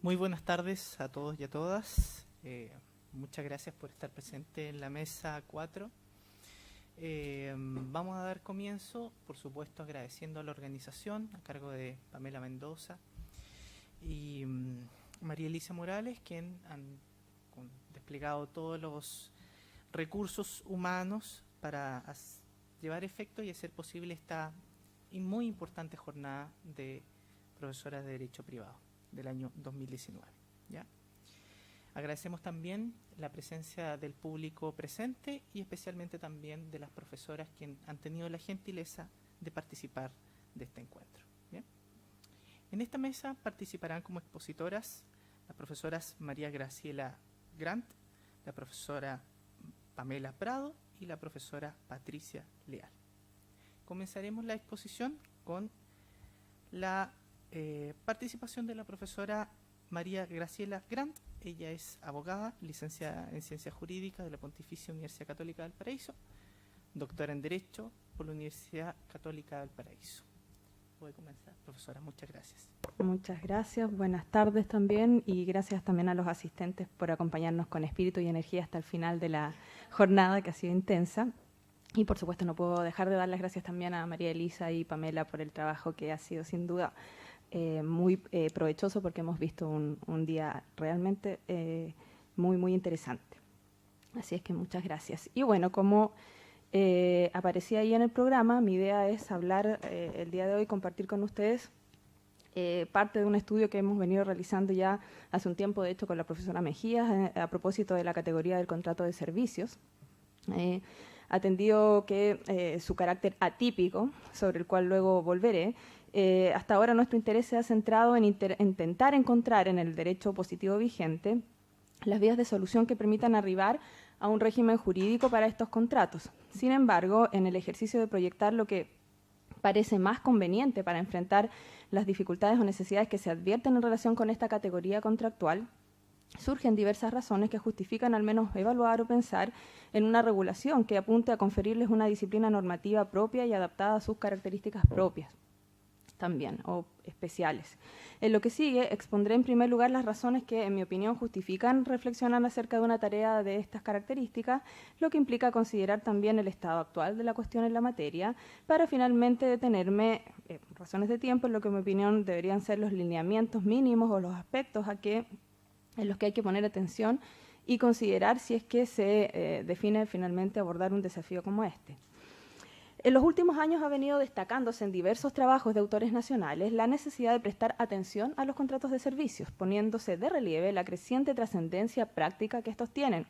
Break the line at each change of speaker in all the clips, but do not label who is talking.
Muy buenas tardes a todos y a todas. Muchas gracias por estar presente en la mesa 4. Vamos a dar comienzo, por supuesto, agradeciendo a la organización a cargo de Pamela Mendoza y María Elisa Morales, quien han desplegado todos los recursos humanos para llevar efecto y hacer posible esta muy importante jornada de profesoras de Derecho Privado del año 2019. ¿Ya? Agradecemos también la presencia del público presente y especialmente también de las profesoras que han tenido la gentileza de participar de este encuentro. ¿Bien? En esta mesa participarán como expositoras las profesoras María Graciela Grant, la profesora Pamela Prado y la profesora Patricia Leal. Comenzaremos la exposición con la participación de la profesora María Graciela Grant. Ella es abogada, licenciada en Ciencias Jurídicas de la Pontificia Universidad Católica del Paraíso, doctora en Derecho por la Universidad Católica del Paraíso. Puede comenzar, profesora. Muchas gracias.
Muchas gracias. Buenas tardes también y gracias también a los asistentes por acompañarnos con espíritu y energía hasta el final de la jornada, que ha sido intensa. Y por supuesto no puedo dejar de dar las gracias también a María Elisa y Pamela por el trabajo que ha sido sin duda muy provechoso, porque hemos visto un día realmente muy interesante. Así es que muchas gracias. Y bueno, como aparecía ahí en el programa, mi idea es hablar el día de hoy, compartir con ustedes parte de un estudio que hemos venido realizando ya hace un tiempo, de hecho, con la profesora Mejías, a propósito de la categoría del contrato de servicios. Atendido que su carácter atípico, sobre el cual luego volveré, hasta ahora nuestro interés se ha centrado en intentar encontrar en el derecho positivo vigente las vías de solución que permitan arribar a un régimen jurídico para estos contratos. Sin embargo, en el ejercicio de proyectar lo que parece más conveniente para enfrentar las dificultades o necesidades que se advierten en relación con esta categoría contractual, surgen diversas razones que justifican al menos evaluar o pensar en una regulación que apunte a conferirles una disciplina normativa propia y adaptada a sus características propias también, o especiales. En lo que sigue, expondré en primer lugar las razones que, en mi opinión, justifican reflexionar acerca de una tarea de estas características, lo que implica considerar también el estado actual de la cuestión en la materia, para finalmente detenerme, por razones de tiempo, en lo que, en mi opinión, deberían ser los lineamientos mínimos o los aspectos en los que hay que poner atención y considerar si es que se define finalmente abordar un desafío como este. En los últimos años ha venido destacándose en diversos trabajos de autores nacionales la necesidad de prestar atención a los contratos de servicios, poniéndose de relieve la creciente trascendencia práctica que estos tienen,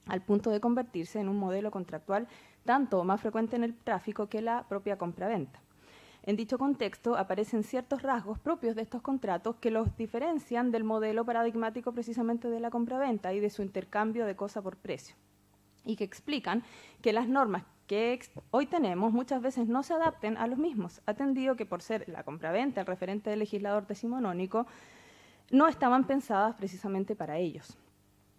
al punto de convertirse en un modelo contractual tanto o más frecuente en el tráfico que la propia compraventa. En dicho contexto aparecen ciertos rasgos propios de estos contratos que los diferencian del modelo paradigmático precisamente de la compraventa y de su intercambio de cosa por precio, y que explican que las normas que hoy tenemos muchas veces no se adapten a los mismos, atendido que por ser la compraventa el referente del legislador decimonónico, no estaban pensadas precisamente para ellos.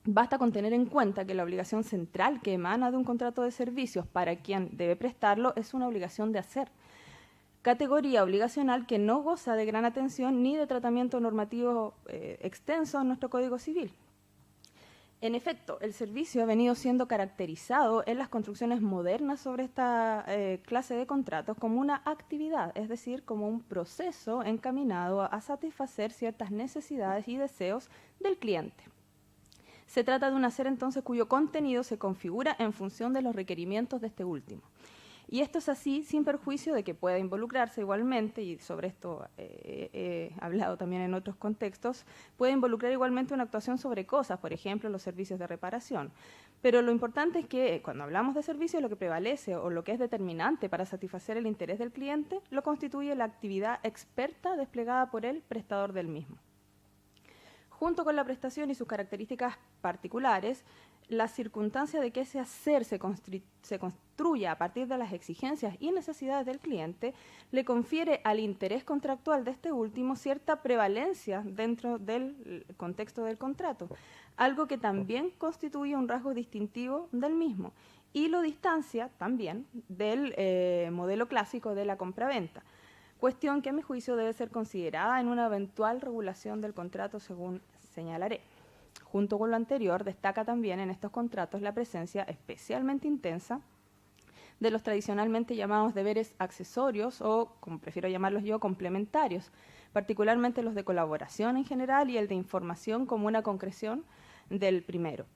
Basta con tener en cuenta que la obligación central que emana de un contrato de servicios para quien debe prestarlo es una obligación de hacer, categoría obligacional que no goza de gran atención ni de tratamiento normativo extenso en nuestro Código Civil. En efecto, el servicio ha venido siendo caracterizado en las construcciones modernas sobre esta clase de contratos como una actividad, es decir, como un proceso encaminado a satisfacer ciertas necesidades y deseos del cliente. Se trata de un hacer entonces cuyo contenido se configura en función de los requerimientos de este último. Y esto es así sin perjuicio de que pueda involucrarse igualmente, y sobre esto he hablado también en otros contextos, puede involucrar igualmente una actuación sobre cosas, por ejemplo, los servicios de reparación. Pero lo importante es que cuando hablamos de servicios, lo que prevalece o lo que es determinante para satisfacer el interés del cliente lo constituye la actividad experta desplegada por el prestador del mismo. Junto con la prestación y sus características particulares, la circunstancia de que ese hacer se construya a partir de las exigencias y necesidades del cliente le confiere al interés contractual de este último cierta prevalencia dentro del contexto del contrato, algo que también constituye un rasgo distintivo del mismo y lo distancia también del modelo clásico de la compraventa. cuestión que a mi juicio debe ser considerada en una eventual regulación del contrato, según señalaré. Junto con lo anterior, destaca también en estos contratos la presencia especialmente intensa de los tradicionalmente llamados deberes accesorios o, como prefiero llamarlos yo, complementarios, particularmente los de colaboración en general y el de información como una concreción del primero.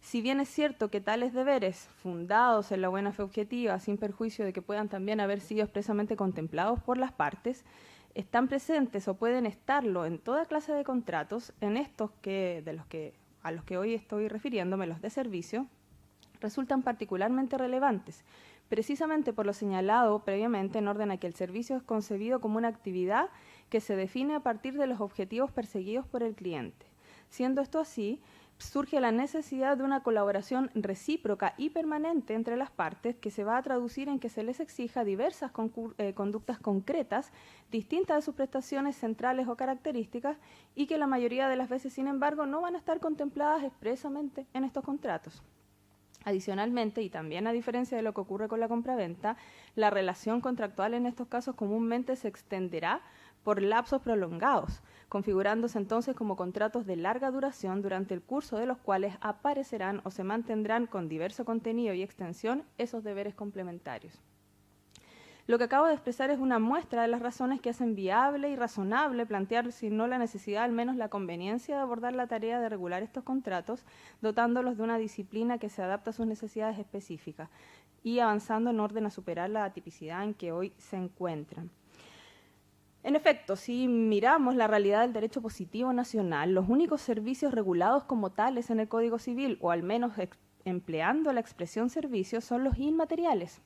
Si bien es cierto que tales deberes, fundados en la buena fe objetiva, sin perjuicio de que puedan también haber sido expresamente contemplados por las partes, están presentes o pueden estarlo en toda clase de contratos, en estos a los que hoy estoy refiriéndome, los de servicio, resultan particularmente relevantes, precisamente por lo señalado previamente, en orden a que el servicio es concebido como una actividad que se define a partir de los objetivos perseguidos por el cliente. Siendo esto así, surge la necesidad de una colaboración recíproca y permanente entre las partes que se va a traducir en que se les exija diversas conductas concretas, distintas de sus prestaciones centrales o características, y que la mayoría de las veces, sin embargo, no van a estar contempladas expresamente en estos contratos. Adicionalmente, y también a diferencia de lo que ocurre con la compraventa, la relación contractual en estos casos comúnmente se extenderá por lapsos prolongados, configurándose entonces como contratos de larga duración durante el curso de los cuales aparecerán o se mantendrán con diverso contenido y extensión esos deberes complementarios. Lo que acabo de expresar es una muestra de las razones que hacen viable y razonable plantear, si no la necesidad, al menos la conveniencia de abordar la tarea de regular estos contratos, dotándolos de una disciplina que se adapta a sus necesidades específicas y avanzando en orden a superar la atipicidad en que hoy se encuentran. En efecto, si miramos la realidad del derecho positivo nacional, los únicos servicios regulados como tales en el Código Civil, o al menos empleando la expresión servicios, son los inmateriales,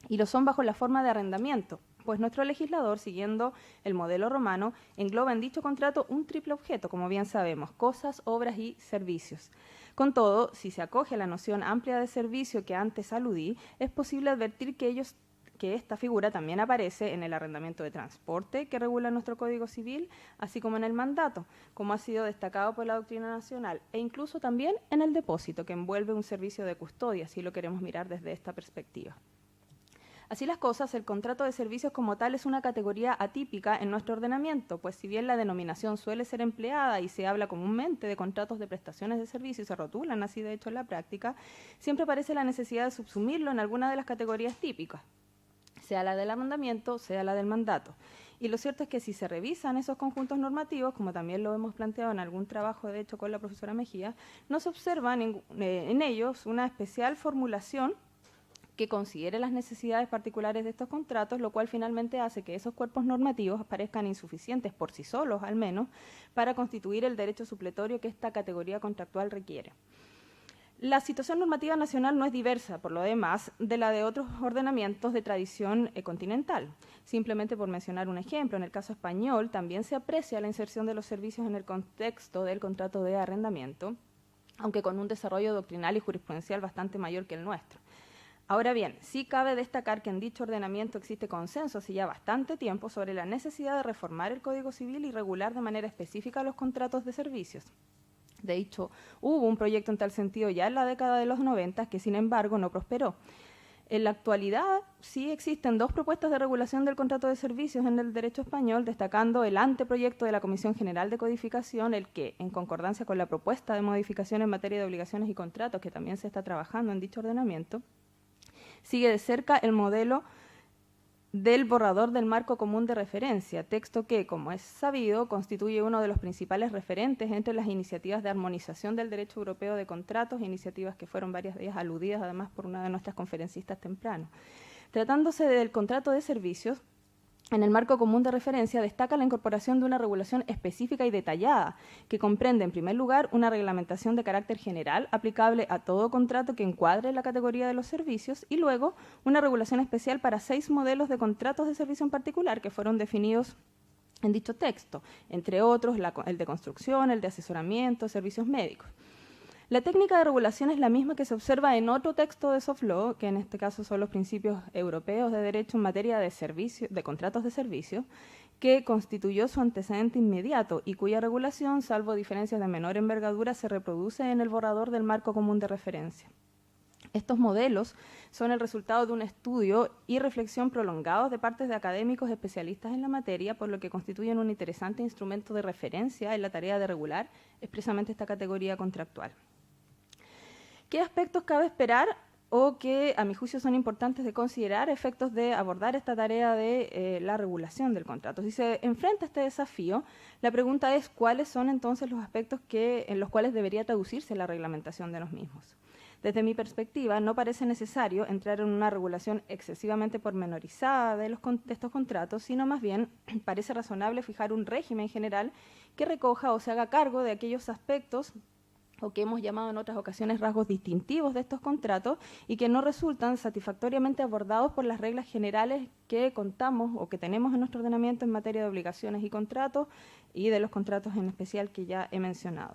y lo son bajo la forma de arrendamiento, pues nuestro legislador, siguiendo el modelo romano, engloba en dicho contrato un triple objeto, como bien sabemos: cosas, obras y servicios. Con todo, si se acoge a la noción amplia de servicio que antes aludí, es posible advertir que esta figura también aparece en el arrendamiento de transporte que regula nuestro Código Civil, así como en el mandato, como ha sido destacado por la doctrina nacional, e incluso también en el depósito, que envuelve un servicio de custodia, si lo queremos mirar desde esta perspectiva. Así las cosas, el contrato de servicios como tal es una categoría atípica en nuestro ordenamiento, pues si bien la denominación suele ser empleada y se habla comúnmente de contratos de prestaciones de servicios y se rotulan así de hecho en la práctica, siempre aparece la necesidad de subsumirlo en alguna de las categorías típicas, sea la del arrendamiento, sea la del mandato. Y lo cierto es que si se revisan esos conjuntos normativos, como también lo hemos planteado en algún trabajo, de hecho, con la profesora Mejía, no se observa en ellos una especial formulación que considere las necesidades particulares de estos contratos, lo cual finalmente hace que esos cuerpos normativos parezcan insuficientes por sí solos, al menos, para constituir el derecho supletorio que esta categoría contractual requiere. La situación normativa nacional no es diversa, por lo demás, de la de otros ordenamientos de tradición continental. Simplemente por mencionar un ejemplo, en el caso español también se aprecia la inserción de los servicios en el contexto del contrato de arrendamiento, aunque con un desarrollo doctrinal y jurisprudencial bastante mayor que el nuestro. Ahora bien, sí cabe destacar que en dicho ordenamiento existe consenso hace ya bastante tiempo sobre la necesidad de reformar el Código Civil y regular de manera específica los contratos de servicios. De hecho, hubo un proyecto en tal sentido ya en la década de los 90 que, sin embargo, no prosperó. En la actualidad sí existen dos propuestas de regulación del contrato de servicios en el derecho español, destacando el anteproyecto de la Comisión General de Codificación, el que, en concordancia con la propuesta de modificación en materia de obligaciones y contratos, que también se está trabajando en dicho ordenamiento, sigue de cerca el modelo del borrador del marco común de referencia, texto que, como es sabido, constituye uno de los principales referentes entre las iniciativas de armonización del derecho europeo de contratos, iniciativas que fueron varias de ellas aludidas además por una de nuestras conferencistas temprano. Tratándose del contrato de servicios, en el marco común de referencia destaca la incorporación de una regulación específica y detallada, que comprende, en primer lugar, una reglamentación de carácter general aplicable a todo contrato que encuadre la categoría de los servicios y luego una regulación especial para 6 modelos de contratos de servicio en particular que fueron definidos en dicho texto, entre otros el de construcción, el de asesoramiento, servicios médicos. La técnica de regulación es la misma que se observa en otro texto de soft law, que en este caso son los principios europeos de derecho en materia de contratos de servicio, que constituyó su antecedente inmediato y cuya regulación, salvo diferencias de menor envergadura, se reproduce en el borrador del marco común de referencia. Estos modelos son el resultado de un estudio y reflexión prolongados de partes de académicos especialistas en la materia, por lo que constituyen un interesante instrumento de referencia en la tarea de regular expresamente esta categoría contractual. ¿Qué aspectos cabe esperar o que a mi juicio son importantes de considerar efectos de abordar esta tarea de la regulación del contrato? Si se enfrenta a este desafío, la pregunta es cuáles son entonces los aspectos en los cuales debería traducirse la reglamentación de los mismos. Desde mi perspectiva, no parece necesario entrar en una regulación excesivamente pormenorizada de estos contratos, sino más bien parece razonable fijar un régimen general que recoja o se haga cargo de aquellos aspectos o que hemos llamado en otras ocasiones rasgos distintivos de estos contratos y que no resultan satisfactoriamente abordados por las reglas generales que contamos o que tenemos en nuestro ordenamiento en materia de obligaciones y contratos y de los contratos en especial que ya he mencionado.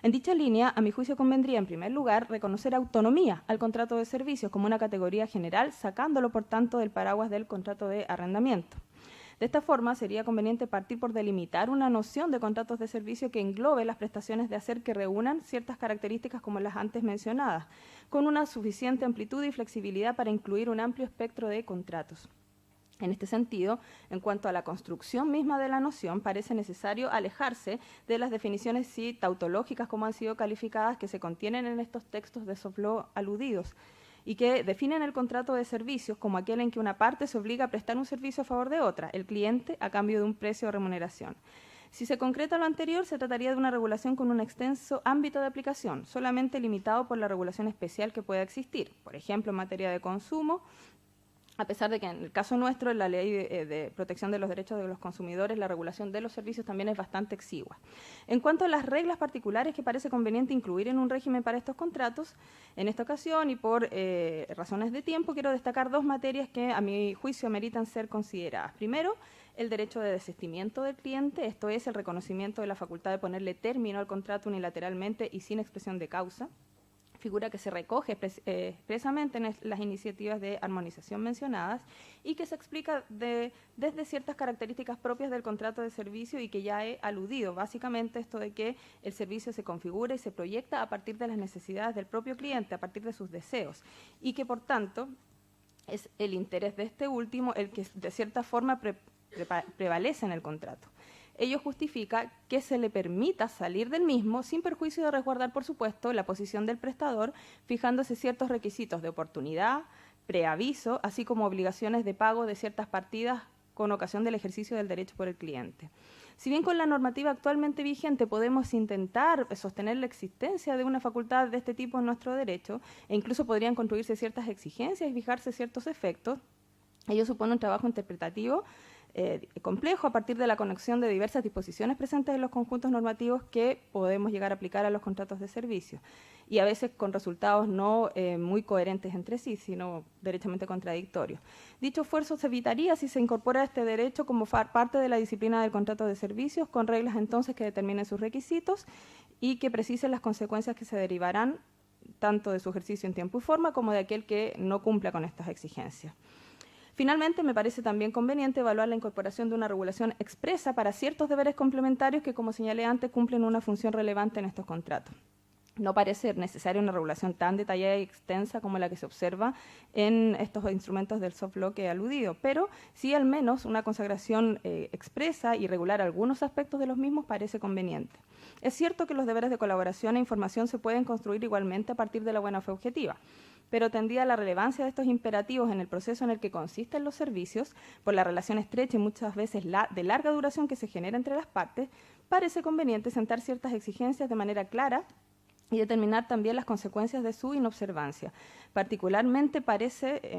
En dicha línea, a mi juicio convendría, en primer lugar, reconocer autonomía al contrato de servicios como una categoría general, sacándolo, por tanto, del paraguas del contrato de arrendamiento. De esta forma, sería conveniente partir por delimitar una noción de contratos de servicio que englobe las prestaciones de hacer que reúnan ciertas características como las antes mencionadas, con una suficiente amplitud y flexibilidad para incluir un amplio espectro de contratos. En este sentido, en cuanto a la construcción misma de la noción, parece necesario alejarse de las definiciones tautológicas, como han sido calificadas, que se contienen en estos textos de soft law aludidos, y que definen el contrato de servicios como aquel en que una parte se obliga a prestar un servicio a favor de otra, el cliente, a cambio de un precio o remuneración. Si se concreta lo anterior, se trataría de una regulación con un extenso ámbito de aplicación, solamente limitado por la regulación especial que pueda existir, por ejemplo, en materia de consumo, a pesar de que en el caso nuestro, en la Ley de Protección de los Derechos de los Consumidores, la regulación de los servicios también es bastante exigua. En cuanto a las reglas particulares que parece conveniente incluir en un régimen para estos contratos, en esta ocasión y por razones de tiempo, quiero destacar dos materias que a mi juicio meritan ser consideradas. Primero, el derecho de desistimiento del cliente, esto es, el reconocimiento de la facultad de ponerle término al contrato unilateralmente y sin expresión de causa, figura que se recoge expresamente en las iniciativas de armonización mencionadas y que se explica desde ciertas características propias del contrato de servicio y que ya he aludido, básicamente esto de que el servicio se configura y se proyecta a partir de las necesidades del propio cliente, a partir de sus deseos, y que por tanto es el interés de este último el que de cierta forma prevalece en el contrato. Ello justifica que se le permita salir del mismo sin perjuicio de resguardar, por supuesto, la posición del prestador, fijándose ciertos requisitos de oportunidad, preaviso, así como obligaciones de pago de ciertas partidas con ocasión del ejercicio del derecho por el cliente. Si bien con la normativa actualmente vigente podemos intentar sostener la existencia de una facultad de este tipo en nuestro derecho, e incluso podrían construirse ciertas exigencias y fijarse ciertos efectos, ello supone un trabajo interpretativo complejo a partir de la conexión de diversas disposiciones presentes en los conjuntos normativos que podemos llegar a aplicar a los contratos de servicio y a veces con resultados no muy coherentes entre sí, sino derechamente contradictorios. Dicho esfuerzo se evitaría si se incorpora este derecho como parte de la disciplina del contrato de servicios, con reglas entonces que determinen sus requisitos y que precisen las consecuencias que se derivarán tanto de su ejercicio en tiempo y forma como de aquel que no cumpla con estas exigencias. Finalmente, me parece también conveniente evaluar la incorporación de una regulación expresa para ciertos deberes complementarios que, como señalé antes, cumplen una función relevante en estos contratos. No parece necesaria una regulación tan detallada y extensa como la que se observa en estos instrumentos del soft law que he aludido, pero sí al menos una consagración expresa y regular algunos aspectos de los mismos parece conveniente. Es cierto que los deberes de colaboración e información se pueden construir igualmente a partir de la buena fe objetiva, pero tendida la relevancia de estos imperativos en el proceso en el que consisten los servicios, por la relación estrecha y muchas veces de larga duración que se genera entre las partes, parece conveniente sentar ciertas exigencias de manera clara y determinar también las consecuencias de su inobservancia. Particularmente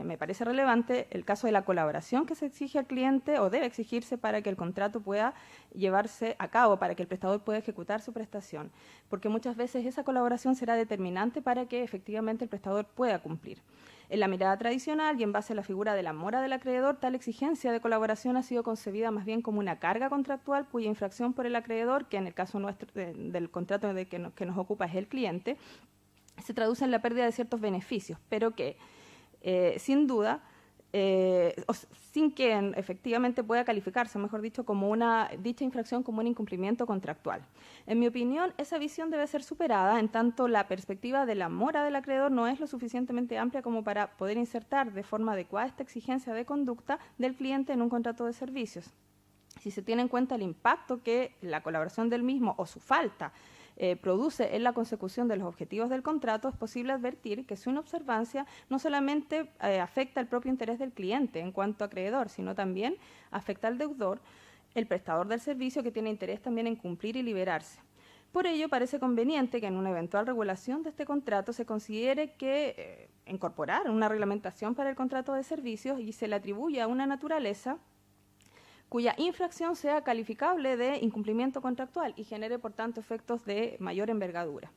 me parece relevante el caso de la colaboración que se exige al cliente o debe exigirse para que el contrato pueda llevarse a cabo, para que el prestador pueda ejecutar su prestación, porque muchas veces esa colaboración será determinante para que efectivamente el prestador pueda cumplir. En la mirada tradicional y en base a la figura de la mora del acreedor, tal exigencia de colaboración ha sido concebida más bien como una carga contractual cuya infracción por el acreedor, que en el caso nuestro del contrato que nos ocupa es el cliente, se traduce en la pérdida de ciertos beneficios, pero que sin duda sin que efectivamente pueda calificarse, mejor dicho, como dicha infracción como un incumplimiento contractual. En mi opinión, esa visión debe ser superada, en tanto la perspectiva de la mora del acreedor no es lo suficientemente amplia como para poder insertar de forma adecuada esta exigencia de conducta del cliente en un contrato de servicios. Si se tiene en cuenta el impacto que la colaboración del mismo o su falta produce en la consecución de los objetivos del contrato, es posible advertir que su inobservancia no solamente afecta el propio interés del cliente en cuanto a acreedor, sino también afecta al deudor, el prestador del servicio, que tiene interés también en cumplir y liberarse. Por ello, parece conveniente que en una eventual regulación de este contrato se considere que incorporar una reglamentación para el contrato de servicios y se le atribuya una naturaleza cuya infracción sea calificable de incumplimiento contractual y genere, por tanto, efectos de mayor envergadura.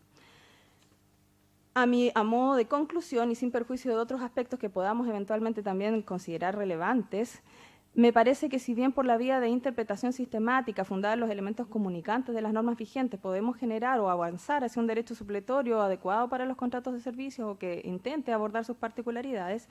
A modo de conclusión y sin perjuicio de otros aspectos que podamos eventualmente también considerar relevantes, me parece que si bien por la vía de interpretación sistemática fundada en los elementos comunicantes de las normas vigentes podemos generar o avanzar hacia un derecho supletorio adecuado para los contratos de servicios o que intente abordar sus particularidades,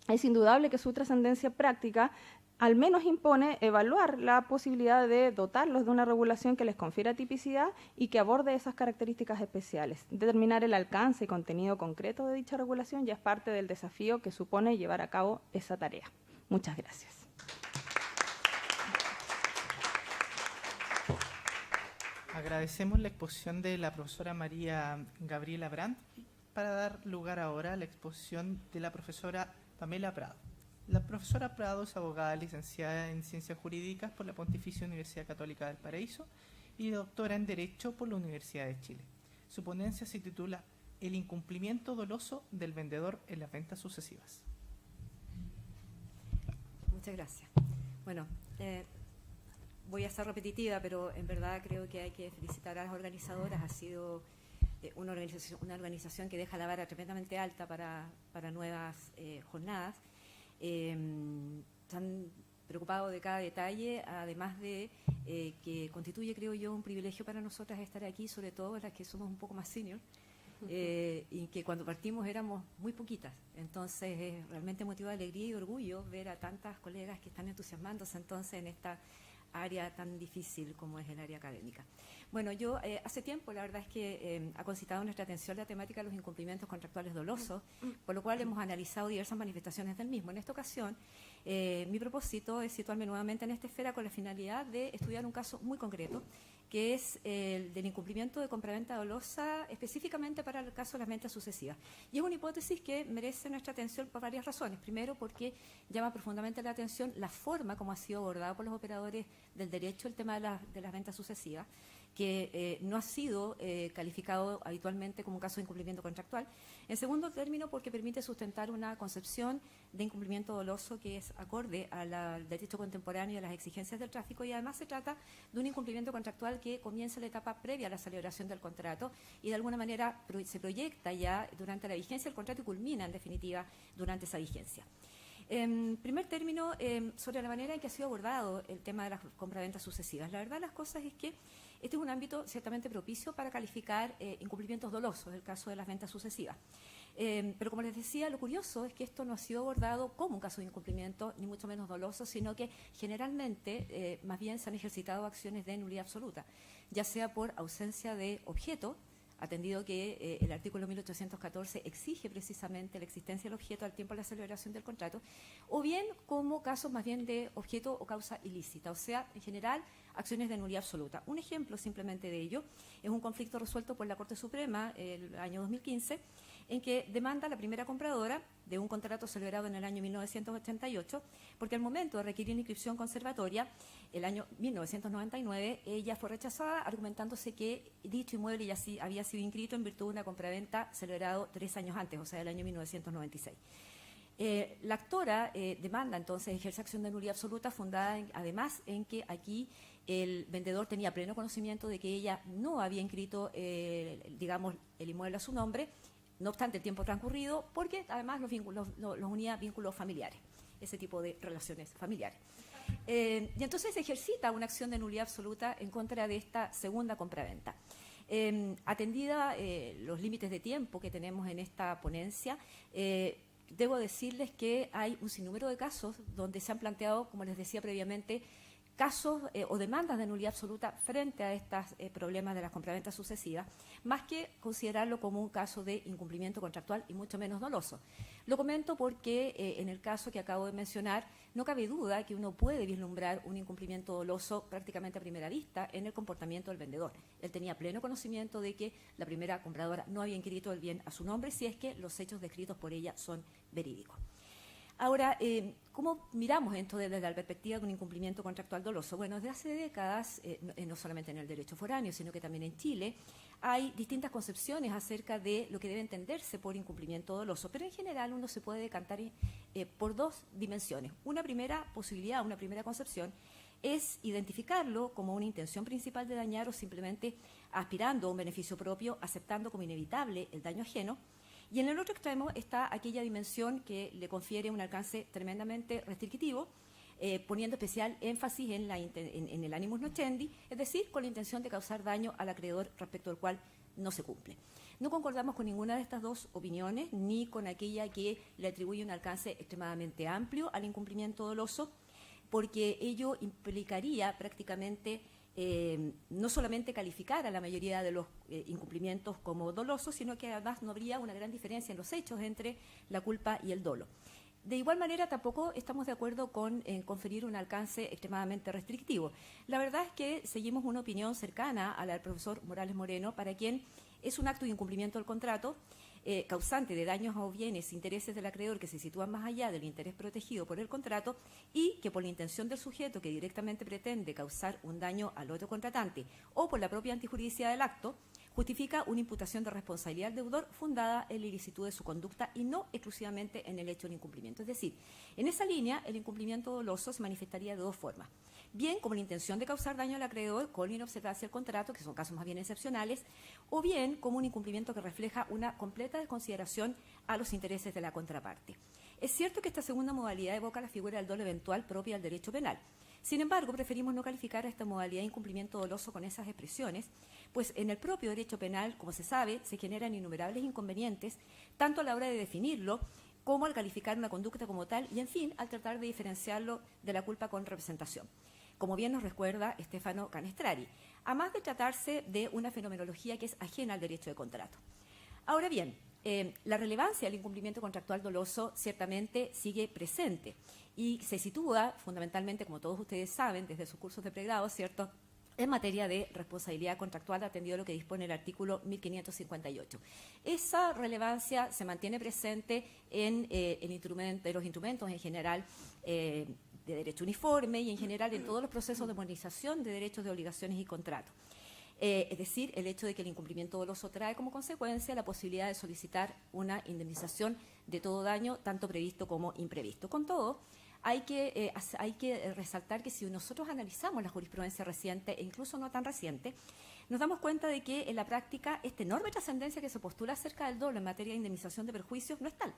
es indudable que su trascendencia práctica al menos impone evaluar la posibilidad de dotarlos de una regulación que les confiera tipicidad y que aborde esas características especiales. Determinar el alcance y contenido concreto de dicha regulación ya es parte del desafío que supone llevar a cabo esa tarea. Muchas gracias.
Agradecemos la exposición de la profesora María Gabriela Brandt para dar lugar ahora a la exposición de la profesora Pamela Prado. La profesora Prado es abogada licenciada en Ciencias Jurídicas por la Pontificia Universidad Católica del Paraíso y doctora en Derecho por la Universidad de Chile. Su ponencia se titula El incumplimiento doloso del vendedor en las ventas sucesivas.
Muchas gracias. Bueno, voy a ser repetitiva, pero en verdad creo que hay que felicitar a las organizadoras. Ha sido una organización que deja la vara tremendamente alta para nuevas jornadas. Se han preocupado de cada detalle, además de que constituye, creo yo, un privilegio para nosotras estar aquí, sobre todo las que somos un poco más senior, y que cuando partimos éramos muy poquitas. Entonces es realmente motivo de alegría y orgullo ver a tantas colegas que están entusiasmándose entonces en esta área tan difícil como es el área académica. Bueno, yo hace tiempo, la verdad es que ha concitado nuestra atención la temática de los incumplimientos contractuales dolosos, por lo cual hemos analizado diversas manifestaciones del mismo. En esta ocasión, mi propósito es situarme nuevamente en esta esfera con la finalidad de estudiar un caso muy concreto, que es el del incumplimiento de compraventa dolosa, específicamente para el caso de las ventas sucesivas. Y es una hipótesis que merece nuestra atención por varias razones. Primero, porque llama profundamente la atención la forma como ha sido abordado por los operadores del derecho el tema de las ventas sucesivas, que no ha sido calificado habitualmente como un caso de incumplimiento contractual. En segundo término, porque permite sustentar una concepción de incumplimiento doloso que es acorde al derecho contemporáneo y a las exigencias del tráfico, y además se trata de un incumplimiento contractual que comienza la etapa previa a la celebración del contrato y de alguna manera se proyecta ya durante la vigencia del contrato y culmina en definitiva durante esa vigencia. En primer término, sobre la manera en que ha sido abordado el tema de las compraventas sucesivas. La verdad de las cosas es que este es un ámbito ciertamente propicio para calificar incumplimientos dolosos, el caso de las ventas sucesivas. Pero como les decía, lo curioso es que esto no ha sido abordado como un caso de incumplimiento, ni mucho menos doloso, sino que generalmente más bien se han ejercitado acciones de nulidad absoluta, ya sea por ausencia de objeto, atendido que el artículo 1814 exige precisamente la existencia del objeto al tiempo de la celebración del contrato, o bien como casos más bien de objeto o causa ilícita, o sea, en general, acciones de nulidad absoluta. Un ejemplo simplemente de ello es un conflicto resuelto por la Corte Suprema el año 2015, en que demanda la primera compradora de un contrato celebrado en el año 1988, porque al momento de requerir una inscripción conservatoria, el año 1999, ella fue rechazada argumentándose que dicho inmueble ya había sido inscrito en virtud de una compraventa celebrado 3 años antes, o sea, el año 1996. La actora demanda entonces ejerce acción de nulidad absoluta fundada además en que aquí el vendedor tenía pleno conocimiento de que ella no había inscrito, digamos, el inmueble a su nombre, no obstante el tiempo transcurrido, porque además los unía vínculos familiares, ese tipo de relaciones familiares. Y entonces se ejercita una acción de nulidad absoluta en contra de esta segunda compraventa. Atendida los límites de tiempo que tenemos en esta ponencia, debo decirles que hay un sinnúmero de casos donde se han planteado, como les decía previamente, casos o demandas de nulidad absoluta frente a estos problemas de las compraventas sucesivas, más que considerarlo como un caso de incumplimiento contractual y mucho menos doloso. Lo comento porque en el caso que acabo de mencionar, no cabe duda que uno puede vislumbrar un incumplimiento doloso prácticamente a primera vista en el comportamiento del vendedor. Él tenía pleno conocimiento de que la primera compradora no había inscrito el bien a su nombre si es que los hechos descritos por ella son verídicos. Ahora, ¿cómo miramos esto desde la perspectiva de un incumplimiento contractual doloso? Bueno, desde hace décadas, no solamente en el derecho foráneo, sino que también en Chile, hay distintas concepciones acerca de lo que debe entenderse por incumplimiento doloso, pero en general uno se puede decantar por dos dimensiones. Una primera posibilidad, una primera concepción, es identificarlo como una intención principal de dañar o simplemente aspirando a un beneficio propio, aceptando como inevitable el daño ajeno. Y en el otro extremo está aquella dimensión que le confiere un alcance tremendamente restrictivo, poniendo especial énfasis en el animus nocendi, es decir, con la intención de causar daño al acreedor respecto al cual no se cumple. No concordamos con ninguna de estas dos opiniones, ni con aquella que le atribuye un alcance extremadamente amplio al incumplimiento doloso, porque ello implicaría prácticamente no solamente calificar a la mayoría de los incumplimientos como dolosos, sino que además no habría una gran diferencia en los hechos entre la culpa y el dolo. De igual manera, tampoco estamos de acuerdo con conferir un alcance extremadamente restrictivo. La verdad es que seguimos una opinión cercana a la del profesor Morales Moreno, para quien es un acto de incumplimiento del contrato, causante de daños o bienes, intereses del acreedor que se sitúan más allá del interés protegido por el contrato y que por la intención del sujeto que directamente pretende causar un daño al otro contratante o por la propia antijuridicidad del acto, justifica una imputación de responsabilidad al deudor fundada en la ilicitud de su conducta y no exclusivamente en el hecho del incumplimiento. Es decir, en esa línea el incumplimiento doloso se manifestaría de dos formas. Bien como la intención de causar daño al acreedor con inobservancia del contrato, que son casos más bien excepcionales, o bien como un incumplimiento que refleja una completa desconsideración a los intereses de la contraparte. Es cierto que esta segunda modalidad evoca la figura del dolo eventual propia del derecho penal. Sin embargo, preferimos no calificar a esta modalidad de incumplimiento doloso con esas expresiones, pues en el propio derecho penal, como se sabe, se generan innumerables inconvenientes, tanto a la hora de definirlo como al calificar una conducta como tal y, en fin, al tratar de diferenciarlo de la culpa con representación, como bien nos recuerda Stefano Canestrari, a más de tratarse de una fenomenología que es ajena al derecho de contrato. Ahora bien, la relevancia del incumplimiento contractual doloso ciertamente sigue presente y se sitúa fundamentalmente, como todos ustedes saben, desde sus cursos de pregrado, ¿cierto?, en materia de responsabilidad contractual, atendido a lo que dispone el artículo 1558. Esa relevancia se mantiene presente en los instrumentos en general de derecho uniforme y en general en todos los procesos de modernización de derechos, de obligaciones y contratos. Es decir, el hecho de que el incumplimiento doloso trae como consecuencia la posibilidad de solicitar una indemnización de todo daño, tanto previsto como imprevisto. Con todo, hay que resaltar que si nosotros analizamos la jurisprudencia reciente e incluso no tan reciente, nos damos cuenta de que en la práctica esta enorme trascendencia que se postula acerca del dolo en materia de indemnización de perjuicios no es tal.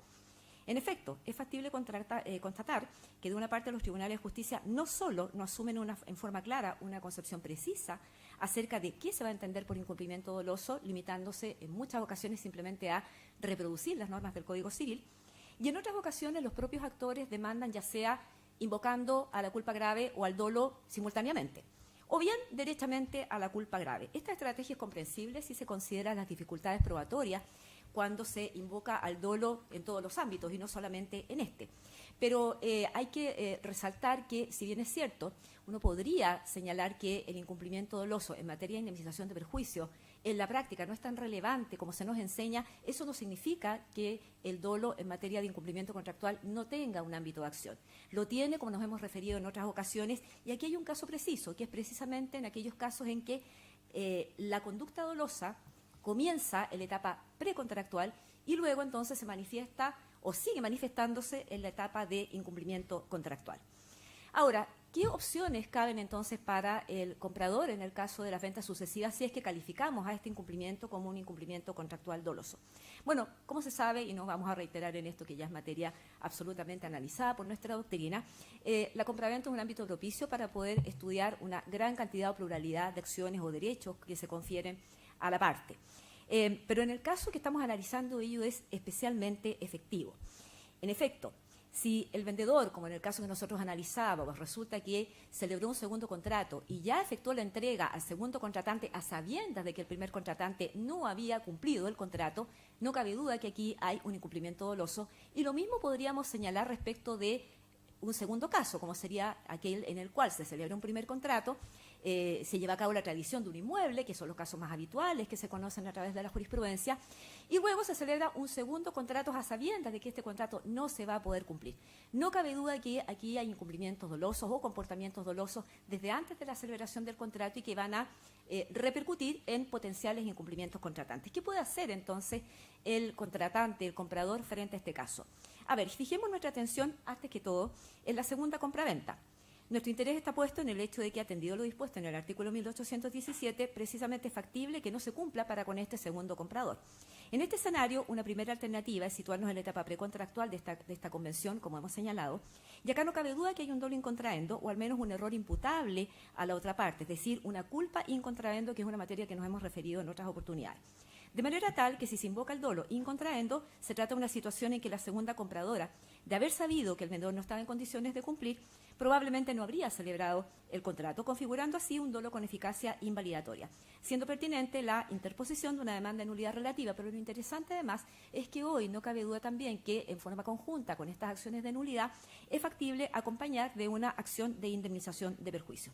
En efecto, es factible constatar que de una parte los tribunales de justicia no solo no asumen en forma clara una concepción precisa acerca de qué se va a entender por incumplimiento doloso, limitándose en muchas ocasiones simplemente a reproducir las normas del Código Civil, y en otras ocasiones los propios actores demandan ya sea invocando a la culpa grave o al dolo simultáneamente, o bien derechamente a la culpa grave. Esta estrategia es comprensible si se consideran las dificultades probatorias cuando se invoca al dolo en todos los ámbitos y no solamente en este. Pero hay que resaltar que, si bien es cierto, uno podría señalar que el incumplimiento doloso en materia de indemnización de perjuicio en la práctica no es tan relevante como se nos enseña. Eso no significa que el dolo en materia de incumplimiento contractual no tenga un ámbito de acción. Lo tiene, como nos hemos referido en otras ocasiones, y aquí hay un caso preciso, que es precisamente en aquellos casos en que la conducta dolosa comienza en la etapa precontractual y luego entonces se manifiesta o sigue manifestándose en la etapa de incumplimiento contractual. Ahora, ¿qué opciones caben entonces para el comprador en el caso de las ventas sucesivas si es que calificamos a este incumplimiento como un incumplimiento contractual doloso? Bueno, como se sabe, y nos vamos a reiterar en esto que ya es materia absolutamente analizada por nuestra doctrina, la compraventa es un ámbito propicio para poder estudiar una gran cantidad o pluralidad de acciones o derechos que se confieren a la parte. Pero en el caso que estamos analizando, ello es especialmente efectivo. En efecto, si el vendedor, como en el caso que nosotros analizábamos, resulta que celebró un segundo contrato y ya efectuó la entrega al segundo contratante a sabiendas de que el primer contratante no había cumplido el contrato, no cabe duda que aquí hay un incumplimiento doloso. Y lo mismo podríamos señalar respecto de un segundo caso, como sería aquel en el cual se celebra un primer contrato, se lleva a cabo la tradición de un inmueble, que son los casos más habituales que se conocen a través de la jurisprudencia, y luego se celebra un segundo contrato a sabiendas de que este contrato no se va a poder cumplir. No cabe duda que aquí hay incumplimientos dolosos o comportamientos dolosos desde antes de la celebración del contrato y que van a repercutir en potenciales incumplimientos contratantes. ¿Qué puede hacer entonces el contratante, el comprador, frente a este caso? A ver, fijemos nuestra atención, antes que todo, en la segunda compraventa. Nuestro interés está puesto en el hecho de que, atendido lo dispuesto en el artículo 1817, precisamente es factible que no se cumpla para con este segundo comprador. En este escenario, una primera alternativa es situarnos en la etapa precontractual de esta convención, como hemos señalado, y acá no cabe duda que hay un dolo in contraendo, o al menos un error imputable a la otra parte, es decir, una culpa in contraendo, que es una materia que nos hemos referido en otras oportunidades. De manera tal que si se invoca el dolo in contraendo, se trata de una situación en que la segunda compradora, de haber sabido que el vendedor no estaba en condiciones de cumplir, probablemente no habría celebrado el contrato, configurando así un dolo con eficacia invalidatoria, siendo pertinente la interposición de una demanda de nulidad relativa. Pero lo interesante además es que hoy no cabe duda también que en forma conjunta con estas acciones de nulidad es factible acompañar de una acción de indemnización de perjuicio.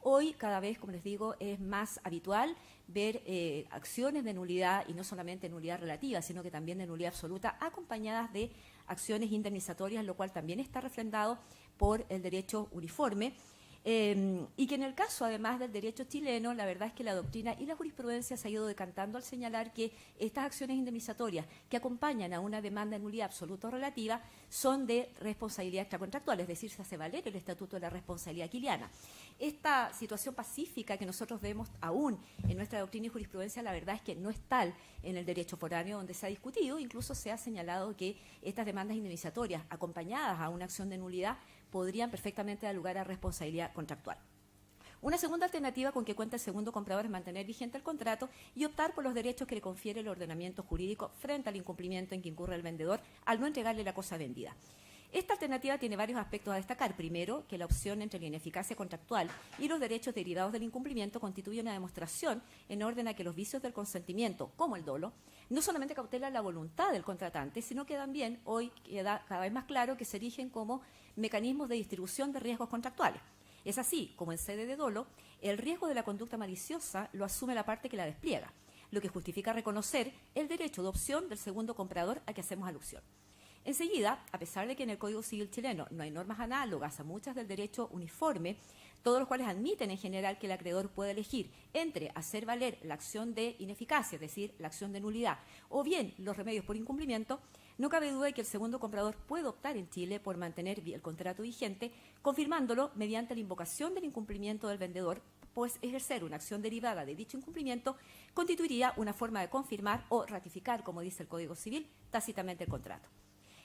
Hoy, cada vez, como les digo, es más habitual ver acciones de nulidad, y no solamente nulidad relativa, sino que también de nulidad absoluta, acompañadas de acciones indemnizatorias, lo cual también está refrendado por el derecho uniforme. Y que en el caso, además del derecho chileno, la verdad es que la doctrina y la jurisprudencia se ha ido decantando al señalar que estas acciones indemnizatorias que acompañan a una demanda de nulidad absoluta o relativa son de responsabilidad extracontractual, es decir, se hace valer el estatuto de la responsabilidad quiliana. Esta situación pacífica que nosotros vemos aún en nuestra doctrina y jurisprudencia, la verdad es que no es tal en el derecho foráneo, donde se ha discutido, incluso se ha señalado que estas demandas indemnizatorias acompañadas a una acción de nulidad podrían perfectamente dar lugar a responsabilidad contractual. Una segunda alternativa con que cuenta el segundo comprador es mantener vigente el contrato y optar por los derechos que le confiere el ordenamiento jurídico frente al incumplimiento en que incurre el vendedor al no entregarle la cosa vendida. Esta alternativa tiene varios aspectos a destacar. Primero, que la opción entre la ineficacia contractual y los derechos derivados del incumplimiento constituye una demostración en orden a que los vicios del consentimiento, como el dolo, no solamente cautelan la voluntad del contratante, sino que también hoy queda cada vez más claro que se erigen como mecanismos de distribución de riesgos contractuales. Es así, como en sede de dolo, el riesgo de la conducta maliciosa lo asume la parte que la despliega, lo que justifica reconocer el derecho de opción del segundo comprador a que hacemos alusión. Enseguida, a pesar de que en el Código Civil chileno no hay normas análogas a muchas del derecho uniforme, todos los cuales admiten en general que el acreedor puede elegir entre hacer valer la acción de ineficacia, es decir, la acción de nulidad, o bien los remedios por incumplimiento, no cabe duda de que el segundo comprador puede optar en Chile por mantener el contrato vigente, confirmándolo mediante la invocación del incumplimiento del vendedor, pues ejercer una acción derivada de dicho incumplimiento constituiría una forma de confirmar o ratificar, como dice el Código Civil, tácitamente el contrato.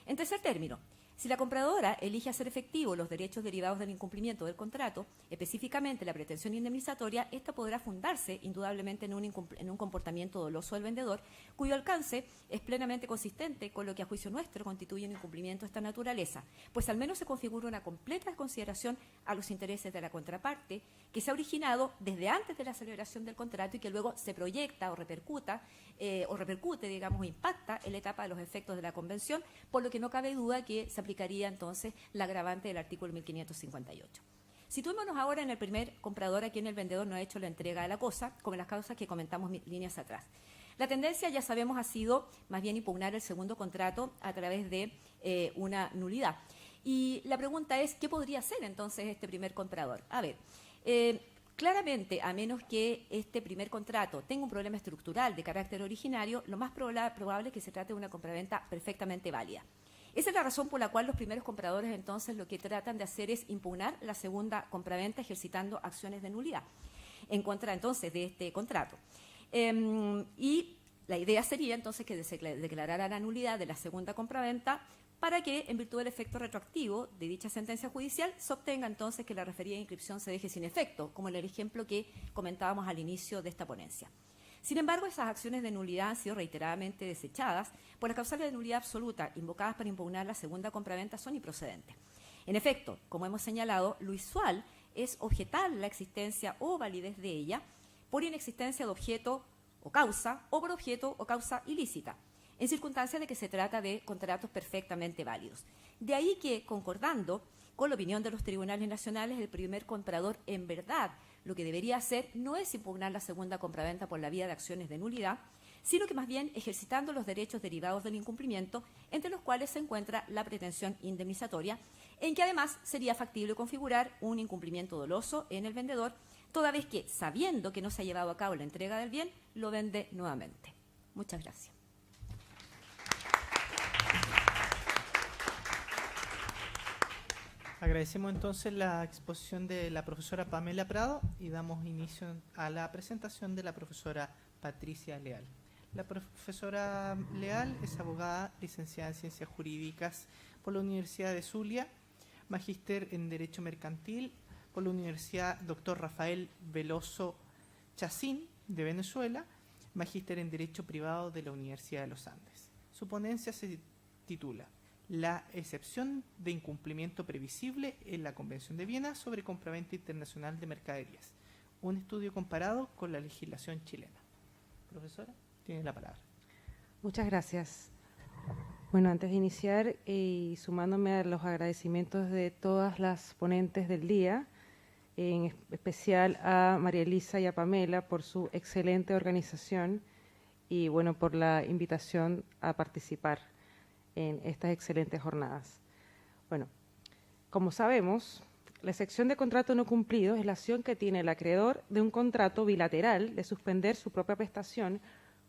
En tercer término, si la compradora elige hacer efectivo los derechos derivados del incumplimiento del contrato, específicamente la pretensión indemnizatoria, esta podrá fundarse indudablemente en un comportamiento doloso del vendedor, cuyo alcance es plenamente consistente con lo que a juicio nuestro constituye un incumplimiento de esta naturaleza, pues al menos se configura una completa desconsideración a los intereses de la contraparte, que se ha originado desde antes de la celebración del contrato y que luego se proyecta o repercute, digamos, o impacta en la etapa de los efectos de la convención, por lo que no cabe duda que se aplicaría entonces la agravante del artículo 1558. Situémonos ahora en el primer comprador a quien el vendedor no ha hecho la entrega de la cosa, como las causas que comentamos líneas atrás. La tendencia, ya sabemos, ha sido más bien impugnar el segundo contrato a través de una nulidad. Y la pregunta es, ¿qué podría hacer entonces este primer comprador? A ver, claramente, a menos que este primer contrato tenga un problema estructural de carácter originario, lo más probable es que se trate de una compraventa perfectamente válida. Esa es la razón por la cual los primeros compradores entonces lo que tratan de hacer es impugnar la segunda compraventa ejercitando acciones de nulidad en contra entonces de este contrato. Y la idea sería entonces que se declarara la nulidad de la segunda compraventa para que, en virtud del efecto retroactivo de dicha sentencia judicial, se obtenga entonces que la referida inscripción se deje sin efecto, como en el ejemplo que comentábamos al inicio de esta ponencia. Sin embargo, esas acciones de nulidad han sido reiteradamente desechadas, pues las causales de nulidad absoluta invocadas para impugnar la segunda compraventa son improcedentes. En efecto, como hemos señalado, lo usual es objetar la existencia o validez de ella por inexistencia de objeto o causa, o por objeto o causa ilícita, en circunstancias de que se trata de contratos perfectamente válidos. De ahí que, concordando con la opinión de los tribunales nacionales, el primer comprador, en verdad, lo que debería hacer no es impugnar la segunda compraventa por la vía de acciones de nulidad, sino que más bien ejercitando los derechos derivados del incumplimiento, entre los cuales se encuentra la pretensión indemnizatoria, en que además sería factible configurar un incumplimiento doloso en el vendedor, toda vez que, sabiendo que no se ha llevado a cabo la entrega del bien, lo vende nuevamente. Muchas gracias.
Agradecemos entonces la exposición de la profesora Pamela Prado y damos inicio a la presentación de la profesora Patricia Leal. La profesora Leal es abogada, licenciada en Ciencias Jurídicas por la Universidad de Zulia, magíster en Derecho Mercantil por la Universidad Dr. Rafael Veloso Chacín de Venezuela, magíster en Derecho Privado de la Universidad de los Andes. Su ponencia se titula La excepción de incumplimiento previsible en la Convención de Viena sobre compraventa internacional de mercaderías, un estudio comparado con la legislación chilena. Profesora, tiene la palabra.
Muchas gracias. Bueno, antes de iniciar y sumándome a los agradecimientos de todas las ponentes del día, en especial a María Elisa y a Pamela por su excelente organización y bueno, por la invitación a participar en estas excelentes jornadas. Bueno, como sabemos, la excepción de contrato no cumplido es la acción que tiene el acreedor de un contrato bilateral de suspender su propia prestación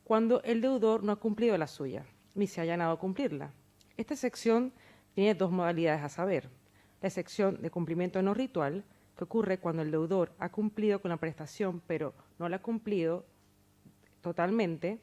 cuando el deudor no ha cumplido la suya, ni se ha allanado a cumplirla. Esta excepción tiene dos modalidades a saber. La excepción de cumplimiento no ritual, que ocurre cuando el deudor ha cumplido con la prestación, pero no la ha cumplido totalmente,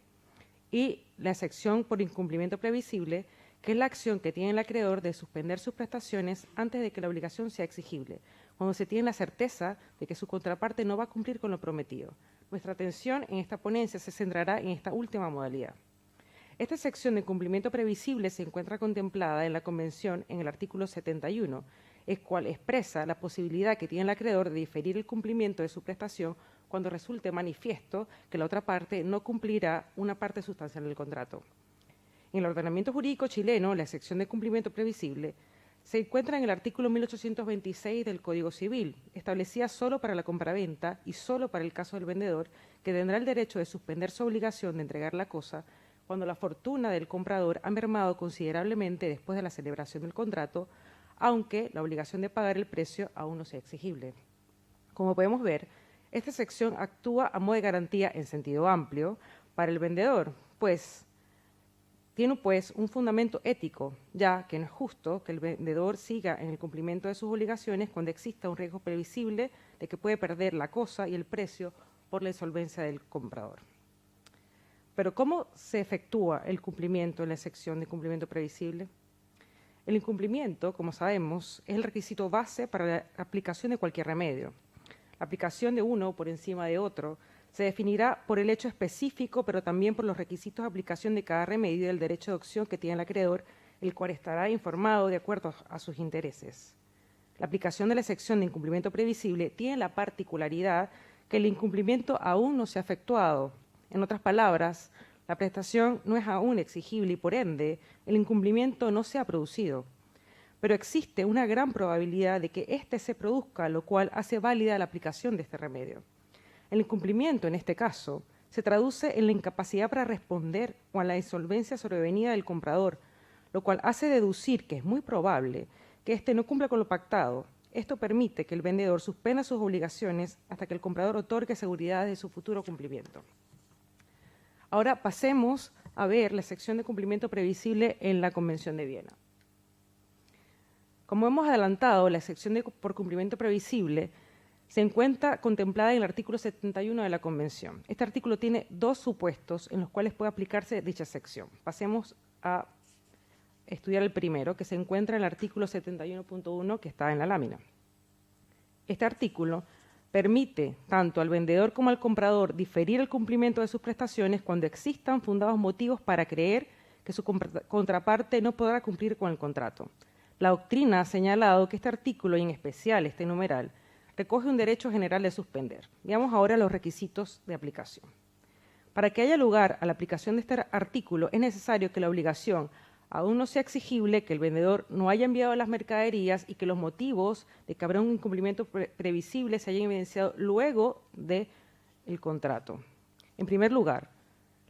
y la excepción por incumplimiento previsible, que es la acción que tiene el acreedor de suspender sus prestaciones antes de que la obligación sea exigible, cuando se tiene la certeza de que su contraparte no va a cumplir con lo prometido. Nuestra atención en esta ponencia se centrará en esta última modalidad. Esta sección de cumplimiento previsible se encuentra contemplada en la Convención en el artículo 71, el cual expresa la posibilidad que tiene el acreedor de diferir el cumplimiento de su prestación cuando resulte manifiesto que la otra parte no cumplirá una parte sustancial del contrato. En el ordenamiento jurídico chileno, la excepción de cumplimiento previsible se encuentra en el artículo 1826 del Código Civil, establecida solo para la compraventa y solo para el caso del vendedor, que tendrá el derecho de suspender su obligación de entregar la cosa cuando la fortuna del comprador ha mermado considerablemente después de la celebración del contrato, aunque la obligación de pagar el precio aún no sea exigible. Como podemos ver, esta sección actúa a modo de garantía en sentido amplio para el vendedor, tiene un fundamento ético, ya que no es justo que el vendedor siga en el cumplimiento de sus obligaciones cuando exista un riesgo previsible de que puede perder la cosa y el precio por la insolvencia del comprador. Pero ¿cómo se efectúa el cumplimiento en la excepción de cumplimiento previsible? El incumplimiento, como sabemos, es el requisito base para la aplicación de cualquier remedio. La aplicación de uno por encima de otro se definirá por el hecho específico, pero también por los requisitos de aplicación de cada remedio y del derecho de opción que tiene el acreedor, el cual estará informado de acuerdo a sus intereses. La aplicación de la excepción de incumplimiento previsible tiene la particularidad que el incumplimiento aún no se ha efectuado. En otras palabras, la prestación no es aún exigible y, por ende, el incumplimiento no se ha producido. Pero existe una gran probabilidad de que éste se produzca, lo cual hace válida la aplicación de este remedio. El incumplimiento, en este caso, se traduce en la incapacidad para responder o a la insolvencia sobrevenida del comprador, lo cual hace deducir que es muy probable que éste no cumpla con lo pactado. Esto permite que el vendedor suspenda sus obligaciones hasta que el comprador otorgue seguridad de su futuro cumplimiento. Ahora pasemos a ver la sección de cumplimiento previsible en la Convención de Viena. Como hemos adelantado, la excepción por cumplimiento previsible se encuentra contemplada en el artículo 71 de la Convención. Este artículo tiene dos supuestos en los cuales puede aplicarse dicha sección. Pasemos a estudiar el primero, que se encuentra en el artículo 71.1, que está en la lámina. Este artículo permite tanto al vendedor como al comprador diferir el cumplimiento de sus prestaciones cuando existan fundados motivos para creer que su contraparte no podrá cumplir con el contrato. La doctrina ha señalado que este artículo, y en especial este numeral, recoge un derecho general de suspender. Veamos ahora los requisitos de aplicación. Para que haya lugar a la aplicación de este artículo, es necesario que la obligación aún no sea exigible, que el vendedor no haya enviado las mercaderías y que los motivos de que habrá un incumplimiento previsible se hayan evidenciado luego del contrato. En primer lugar,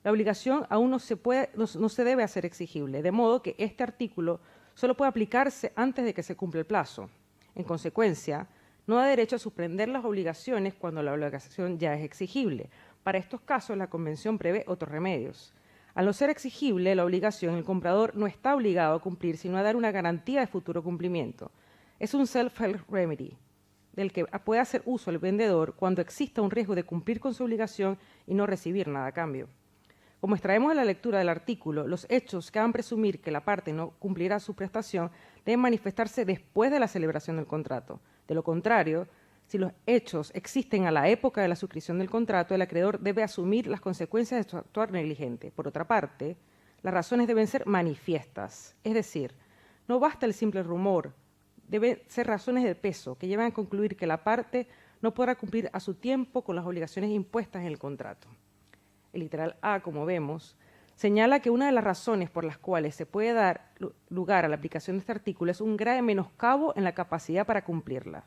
la obligación aún no se debe hacer exigible, de modo que este artículo solo puede aplicarse antes de que se cumpla el plazo. En consecuencia, no da derecho a suspender las obligaciones cuando la obligación ya es exigible. Para estos casos, la Convención prevé otros remedios. Al no ser exigible la obligación, el comprador no está obligado a cumplir, sino a dar una garantía de futuro cumplimiento. Es un self-help remedy, del que puede hacer uso el vendedor cuando exista un riesgo de cumplir con su obligación y no recibir nada a cambio. Como extraemos de la lectura del artículo, los hechos que hagan presumir que la parte no cumplirá su prestación deben manifestarse después de la celebración del contrato. De lo contrario, si los hechos existen a la época de la suscripción del contrato, el acreedor debe asumir las consecuencias de su actuar negligente. Por otra parte, las razones deben ser manifiestas, es decir, no basta el simple rumor, deben ser razones de peso que llevan a concluir que la parte no podrá cumplir a su tiempo con las obligaciones impuestas en el contrato. El literal A, como vemos, señala que una de las razones por las cuales se puede dar lugar a la aplicación de este artículo es un grave menoscabo en la capacidad para cumplirla.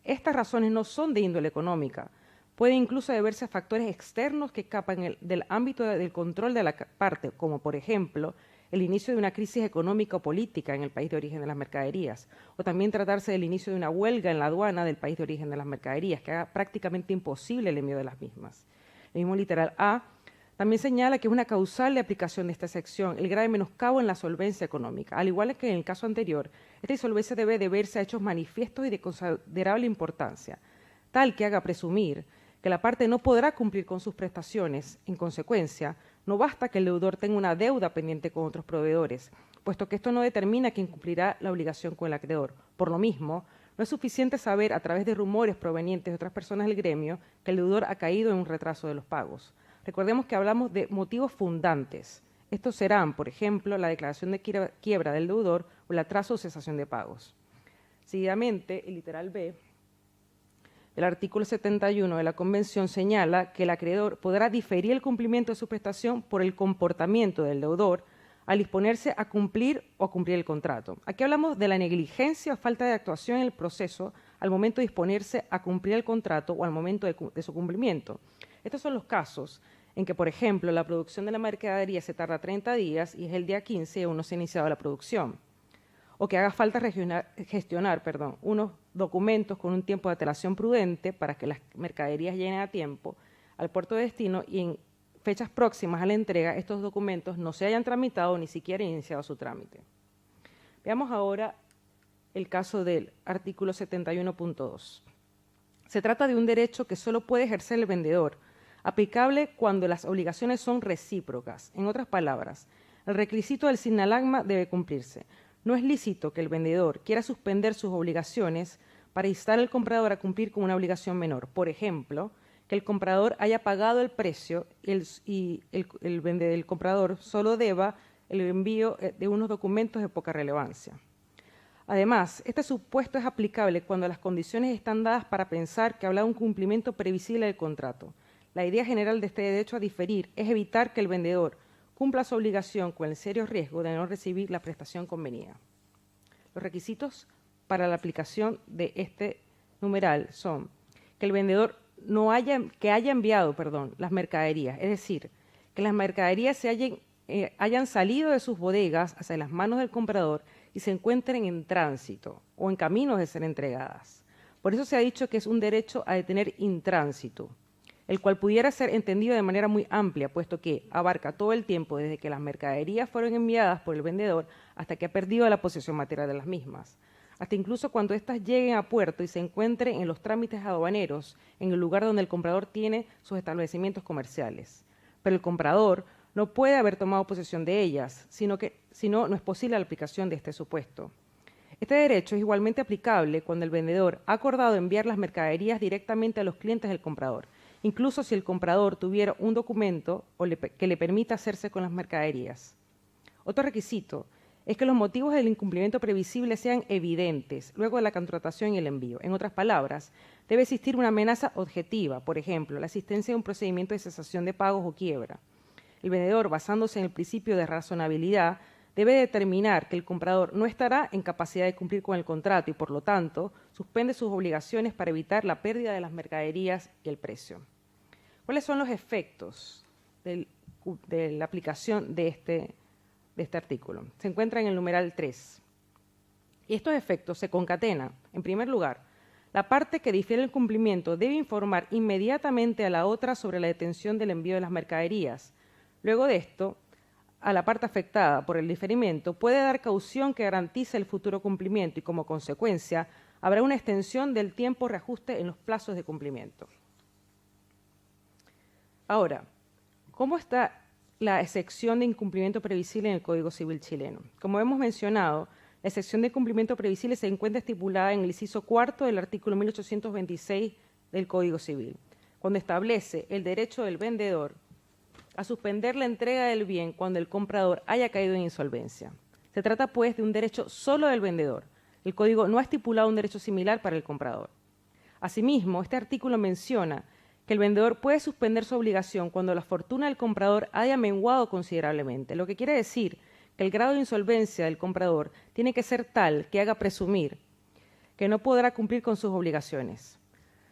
Estas razones no son de índole económica, pueden incluso deberse a factores externos que escapan del ámbito del control de la parte, como por ejemplo el inicio de una crisis económica o política en el país de origen de las mercaderías, o también tratarse del inicio de una huelga en la aduana del país de origen de las mercaderías, que haga prácticamente imposible el envío de las mismas. El mismo literal A también señala que es una causal de aplicación de esta sección el grave menoscabo en la solvencia económica. Al igual que en el caso anterior, esta insolvencia debe deberse a hechos manifiestos y de considerable importancia, tal que haga presumir que la parte no podrá cumplir con sus prestaciones. En consecuencia, no basta que el deudor tenga una deuda pendiente con otros proveedores, puesto que esto no determina quién cumplirá la obligación con el acreedor. Por lo mismo, no es suficiente saber a través de rumores provenientes de otras personas del gremio que el deudor ha caído en un retraso de los pagos. Recordemos que hablamos de motivos fundantes. Estos serán, por ejemplo, la declaración de quiebra del deudor o el atraso o cesación de pagos. Seguidamente, el literal B del artículo 71 de la Convención señala que el acreedor podrá diferir el cumplimiento de su prestación por el comportamiento del deudor al disponerse a cumplir o a cumplir el contrato. Aquí hablamos de la negligencia o falta de actuación en el proceso al momento de disponerse a cumplir el contrato o al momento de su cumplimiento. Estos son los casos en que, por ejemplo, la producción de la mercadería se tarda 30 días y es el día 15 y aún no se ha iniciado la producción. O que haga falta gestionar unos documentos con un tiempo de antelación prudente para que las mercaderías lleguen a tiempo al puerto de destino y en fechas próximas a la entrega estos documentos no se hayan tramitado ni siquiera iniciado su trámite. Veamos ahora el caso del artículo 71.2. Se trata de un derecho que solo puede ejercer el vendedor, aplicable cuando las obligaciones son recíprocas. En otras palabras, el requisito del sinalagma debe cumplirse. No es lícito que el vendedor quiera suspender sus obligaciones para instar al comprador a cumplir con una obligación menor. Por ejemplo, que el comprador haya pagado el precio y el comprador solo deba el envío de unos documentos de poca relevancia. Además, este supuesto es aplicable cuando las condiciones están dadas para pensar que habrá un cumplimiento previsible del contrato. La idea general de este derecho a diferir es evitar que el vendedor cumpla su obligación con el serio riesgo de no recibir la prestación convenida. Los requisitos para la aplicación de este numeral son que el vendedor haya enviado las mercaderías, es decir, que las mercaderías hayan salido de sus bodegas hacia las manos del comprador y se encuentren en tránsito o en camino de ser entregadas. Por eso se ha dicho que es un derecho a detener intránsito, el cual pudiera ser entendido de manera muy amplia, puesto que abarca todo el tiempo desde que las mercaderías fueron enviadas por el vendedor hasta que ha perdido la posesión material de las mismas, hasta incluso cuando éstas lleguen a puerto y se encuentren en los trámites aduaneros, en el lugar donde el comprador tiene sus establecimientos comerciales. Pero el comprador no puede haber tomado posesión de ellas, sino no es posible la aplicación de este supuesto. Este derecho es igualmente aplicable cuando el vendedor ha acordado enviar las mercaderías directamente a los clientes del comprador, incluso si el comprador tuviera un documento que le permita hacerse con las mercaderías. Otro requisito es que los motivos del incumplimiento previsible sean evidentes luego de la contratación y el envío. En otras palabras, debe existir una amenaza objetiva, por ejemplo, la existencia de un procedimiento de cesación de pagos o quiebra. El vendedor, basándose en el principio de razonabilidad, debe determinar que el comprador no estará en capacidad de cumplir con el contrato y, por lo tanto, suspende sus obligaciones para evitar la pérdida de las mercaderías y el precio. ¿Cuáles son los efectos de la aplicación de este artículo? Se encuentra en el numeral 3. Y estos efectos se concatenan. En primer lugar, la parte que difiere el cumplimiento debe informar inmediatamente a la otra sobre la detención del envío de las mercaderías. Luego de esto, a la parte afectada por el diferimiento puede dar caución que garantice el futuro cumplimiento y, como consecuencia, habrá una extensión del tiempo reajuste en los plazos de cumplimiento. Ahora, ¿cómo está la excepción de incumplimiento previsible en el Código Civil chileno? Como hemos mencionado, la excepción de incumplimiento previsible se encuentra estipulada en el inciso 4 del artículo 1826 del Código Civil, cuando establece el derecho del vendedor a suspender la entrega del bien cuando el comprador haya caído en insolvencia. Se trata, pues, de un derecho solo del vendedor. El Código no ha estipulado un derecho similar para el comprador. Asimismo, este artículo menciona que el vendedor puede suspender su obligación cuando la fortuna del comprador haya menguado considerablemente, lo que quiere decir que el grado de insolvencia del comprador tiene que ser tal que haga presumir que no podrá cumplir con sus obligaciones.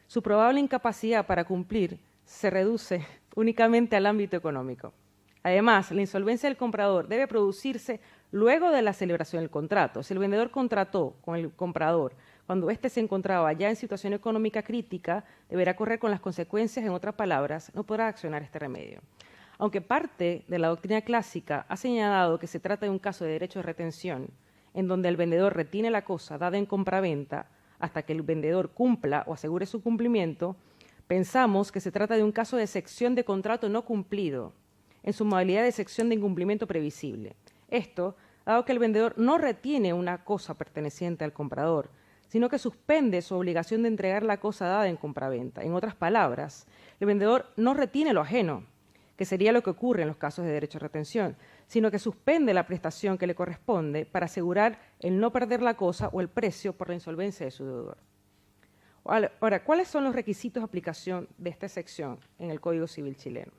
Su probable incapacidad para cumplir se reduce únicamente al ámbito económico. Además, la insolvencia del comprador debe producirse luego de la celebración del contrato. Si el vendedor contrató con el comprador cuando éste se encontraba ya en situación económica crítica, deberá correr con las consecuencias, en otras palabras, no podrá accionar este remedio. Aunque parte de la doctrina clásica ha señalado que se trata de un caso de derecho de retención, en donde el vendedor retiene la cosa dada en compraventa hasta que el vendedor cumpla o asegure su cumplimiento, pensamos que se trata de un caso de excepción de contrato no cumplido, en su modalidad de excepción de incumplimiento previsible. Esto, dado que el vendedor no retiene una cosa perteneciente al comprador, sino que suspende su obligación de entregar la cosa dada en compraventa. En otras palabras, el vendedor no retiene lo ajeno, que sería lo que ocurre en los casos de derecho de retención, sino que suspende la prestación que le corresponde para asegurar el no perder la cosa o el precio por la insolvencia de su deudor. Ahora, ¿cuáles son los requisitos de aplicación de esta sección en el Código Civil chileno?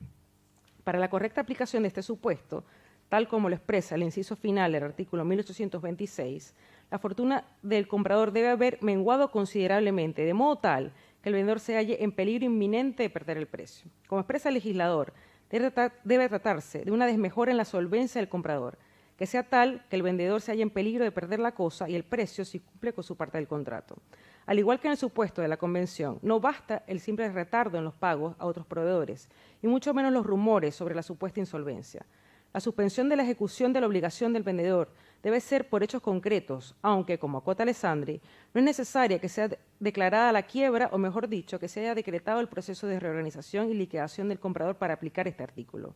Para la correcta aplicación de este supuesto, tal como lo expresa el inciso final del artículo 1826, la fortuna del comprador debe haber menguado considerablemente, de modo tal que el vendedor se halle en peligro inminente de perder el precio. Como expresa el legislador, debe tratarse de una desmejora en la solvencia del comprador, que sea tal que el vendedor se halle en peligro de perder la cosa y el precio si cumple con su parte del contrato. Al igual que en el supuesto de la Convención, no basta el simple retardo en los pagos a otros proveedores, y mucho menos los rumores sobre la supuesta insolvencia. La suspensión de la ejecución de la obligación del vendedor debe ser por hechos concretos, aunque, como acota Alessandri, no es necesaria que sea declarada la quiebra, o mejor dicho, que se haya decretado el proceso de reorganización y liquidación del comprador para aplicar este artículo.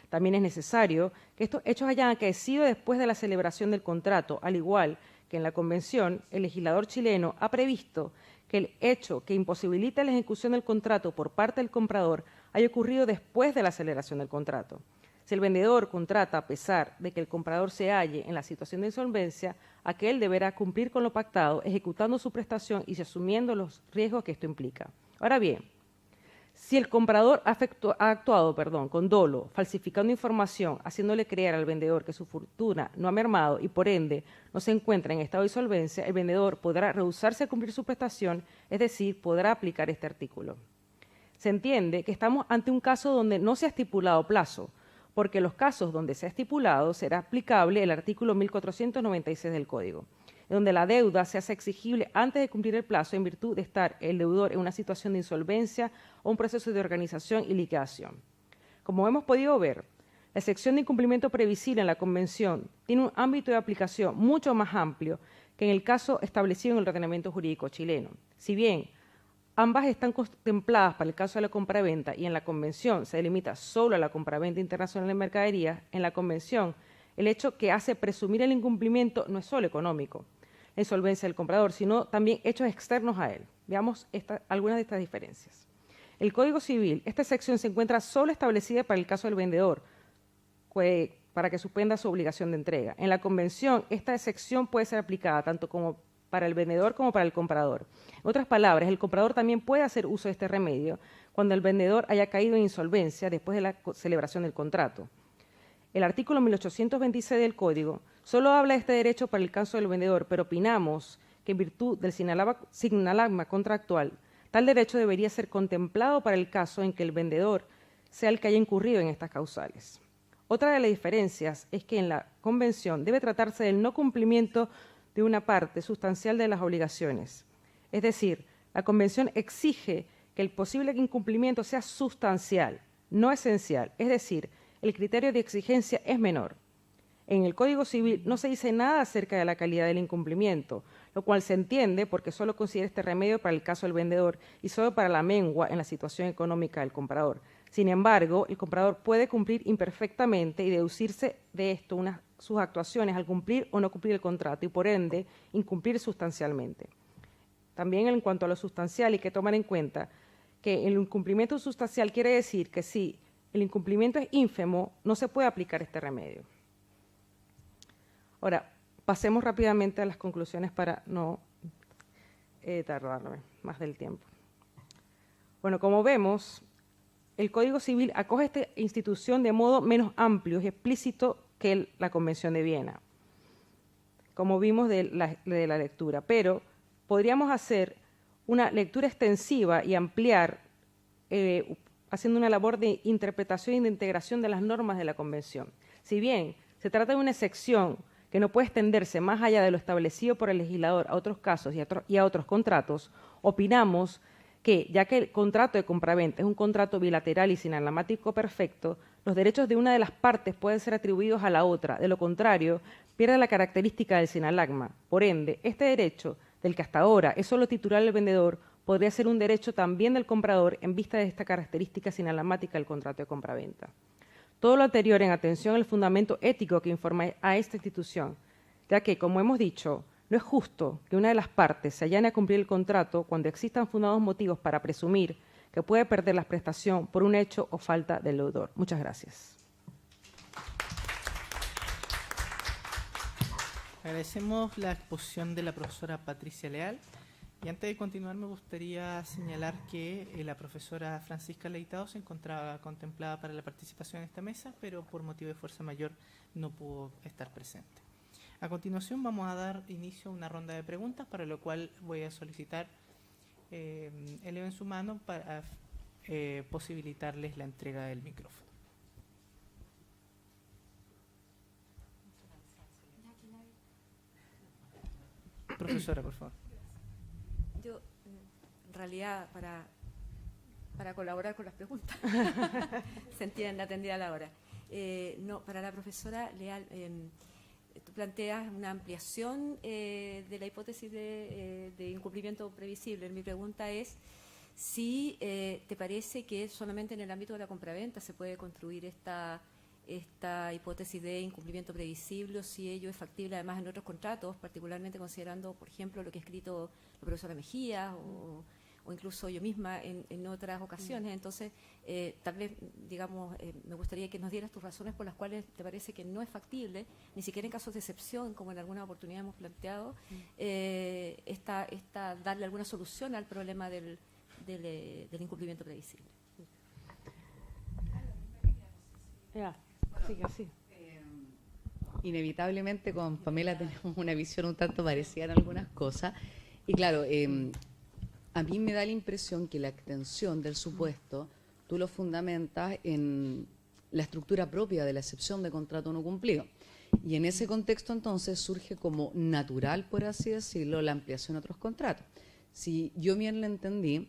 También es necesario que estos hechos hayan acaecido después de la celebración del contrato, al igual que en la Convención, el legislador chileno ha previsto que el hecho que imposibilita la ejecución del contrato por parte del comprador haya ocurrido después de la celebración del contrato. Si el vendedor contrata a pesar de que el comprador se halle en la situación de insolvencia, aquel deberá cumplir con lo pactado, ejecutando su prestación y asumiendo los riesgos que esto implica. Ahora bien, si el comprador ha actuado con dolo, falsificando información, haciéndole creer al vendedor que su fortuna no ha mermado y por ende no se encuentra en estado de insolvencia, el vendedor podrá rehusarse a cumplir su prestación, es decir, podrá aplicar este artículo. Se entiende que estamos ante un caso donde no se ha estipulado plazo, porque en los casos donde se ha estipulado será aplicable el artículo 1496 del Código, donde la deuda se hace exigible antes de cumplir el plazo en virtud de estar el deudor en una situación de insolvencia o un proceso de organización y liquidación. Como hemos podido ver, la excepción de incumplimiento previsible en la Convención tiene un ámbito de aplicación mucho más amplio que en el caso establecido en el ordenamiento jurídico chileno. Si bien ambas están contempladas para el caso de la compraventa y en la Convención se delimita solo a la compraventa internacional de mercaderías, en la Convención el hecho que hace presumir el incumplimiento no es solo económico. la insolvencia del comprador, sino también hechos externos a él. Veamos algunas de estas diferencias. El Código Civil, esta sección se encuentra solo establecida para el caso del vendedor, para que suspenda su obligación de entrega. En la Convención, esta sección puede ser aplicada tanto como para el vendedor como para el comprador. En otras palabras, el comprador también puede hacer uso de este remedio cuando el vendedor haya caído en insolvencia después de la celebración del contrato. El artículo 1826 del Código solo habla de este derecho para el caso del vendedor, pero opinamos que en virtud del sinalagma contractual, tal derecho debería ser contemplado para el caso en que el vendedor sea el que haya incurrido en estas causales. Otra de las diferencias es que en la Convención debe tratarse del no cumplimiento de una parte sustancial de las obligaciones. Es decir, la Convención exige que el posible incumplimiento sea sustancial, no esencial, es decir, el criterio de exigencia es menor. En el Código Civil no se dice nada acerca de la calidad del incumplimiento, lo cual se entiende porque solo considera este remedio para el caso del vendedor y solo para la mengua en la situación económica del comprador. Sin embargo, el comprador puede cumplir imperfectamente y deducirse de esto sus actuaciones al cumplir o no cumplir el contrato y, por ende, incumplir sustancialmente. También en cuanto a lo sustancial, hay que tomar en cuenta que el incumplimiento sustancial quiere decir que si el incumplimiento es ínfimo, no se puede aplicar este remedio. Ahora, pasemos rápidamente a las conclusiones para no tardarme más del tiempo. Bueno, como vemos, el Código Civil acoge esta institución de modo menos amplio y explícito que la Convención de Viena, como vimos de la lectura, pero podríamos hacer una lectura extensiva y ampliar haciendo una labor de interpretación y de integración de las normas de la Convención. Si bien se trata de una excepción que no puede extenderse más allá de lo establecido por el legislador a otros casos y a otros contratos, opinamos que, ya que el contrato de compraventa es un contrato bilateral y sinalagmático perfecto, los derechos de una de las partes pueden ser atribuidos a la otra. De lo contrario, pierde la característica del sinalagma. Por ende, este derecho, del que hasta ahora es solo titular el vendedor, podría ser un derecho también del comprador en vista de esta característica sinalagmática del contrato de compraventa. Todo lo anterior en atención al fundamento ético que informa a esta institución, ya que, como hemos dicho, no es justo que una de las partes se allane a cumplir el contrato cuando existan fundados motivos para presumir que puede perder la prestación por un hecho o falta del deudor. Muchas gracias.
Agradecemos la exposición de la profesora Patricia Leal. Y antes de continuar, me gustaría señalar que la profesora Francisca Leitado se encontraba contemplada para la participación en esta mesa, pero por motivo de fuerza mayor no pudo estar presente. A continuación vamos a dar inicio a una ronda de preguntas, para lo cual voy a solicitar eleven su mano para posibilitarles la entrega del micrófono. Profesora, por favor.
Yo, en realidad, para colaborar con las preguntas, se entiende, atendida a la hora. No, para la profesora Leal, tú planteas una ampliación de la hipótesis de incumplimiento previsible. Mi pregunta es si te parece que solamente en el ámbito de la compraventa se puede construir esta hipótesis de incumplimiento previsible, o si ello es factible además en otros contratos, particularmente considerando, por ejemplo, lo que ha escrito la profesora Mejía o incluso yo misma en otras ocasiones. Entonces, tal vez, digamos, me gustaría que nos dieras tus razones por las cuales te parece que no es factible, ni siquiera en casos de excepción, como en alguna oportunidad hemos planteado, darle alguna solución al problema del incumplimiento previsible.
Sí, así.
Inevitablemente con Pamela tenemos una visión un tanto parecida en algunas cosas. Y claro, a mí me da la impresión que la extensión del supuesto tú lo fundamentas en la estructura propia de la excepción de contrato no cumplido. Y en ese contexto entonces surge como natural, por así decirlo, la ampliación a otros contratos. Si yo bien lo entendí,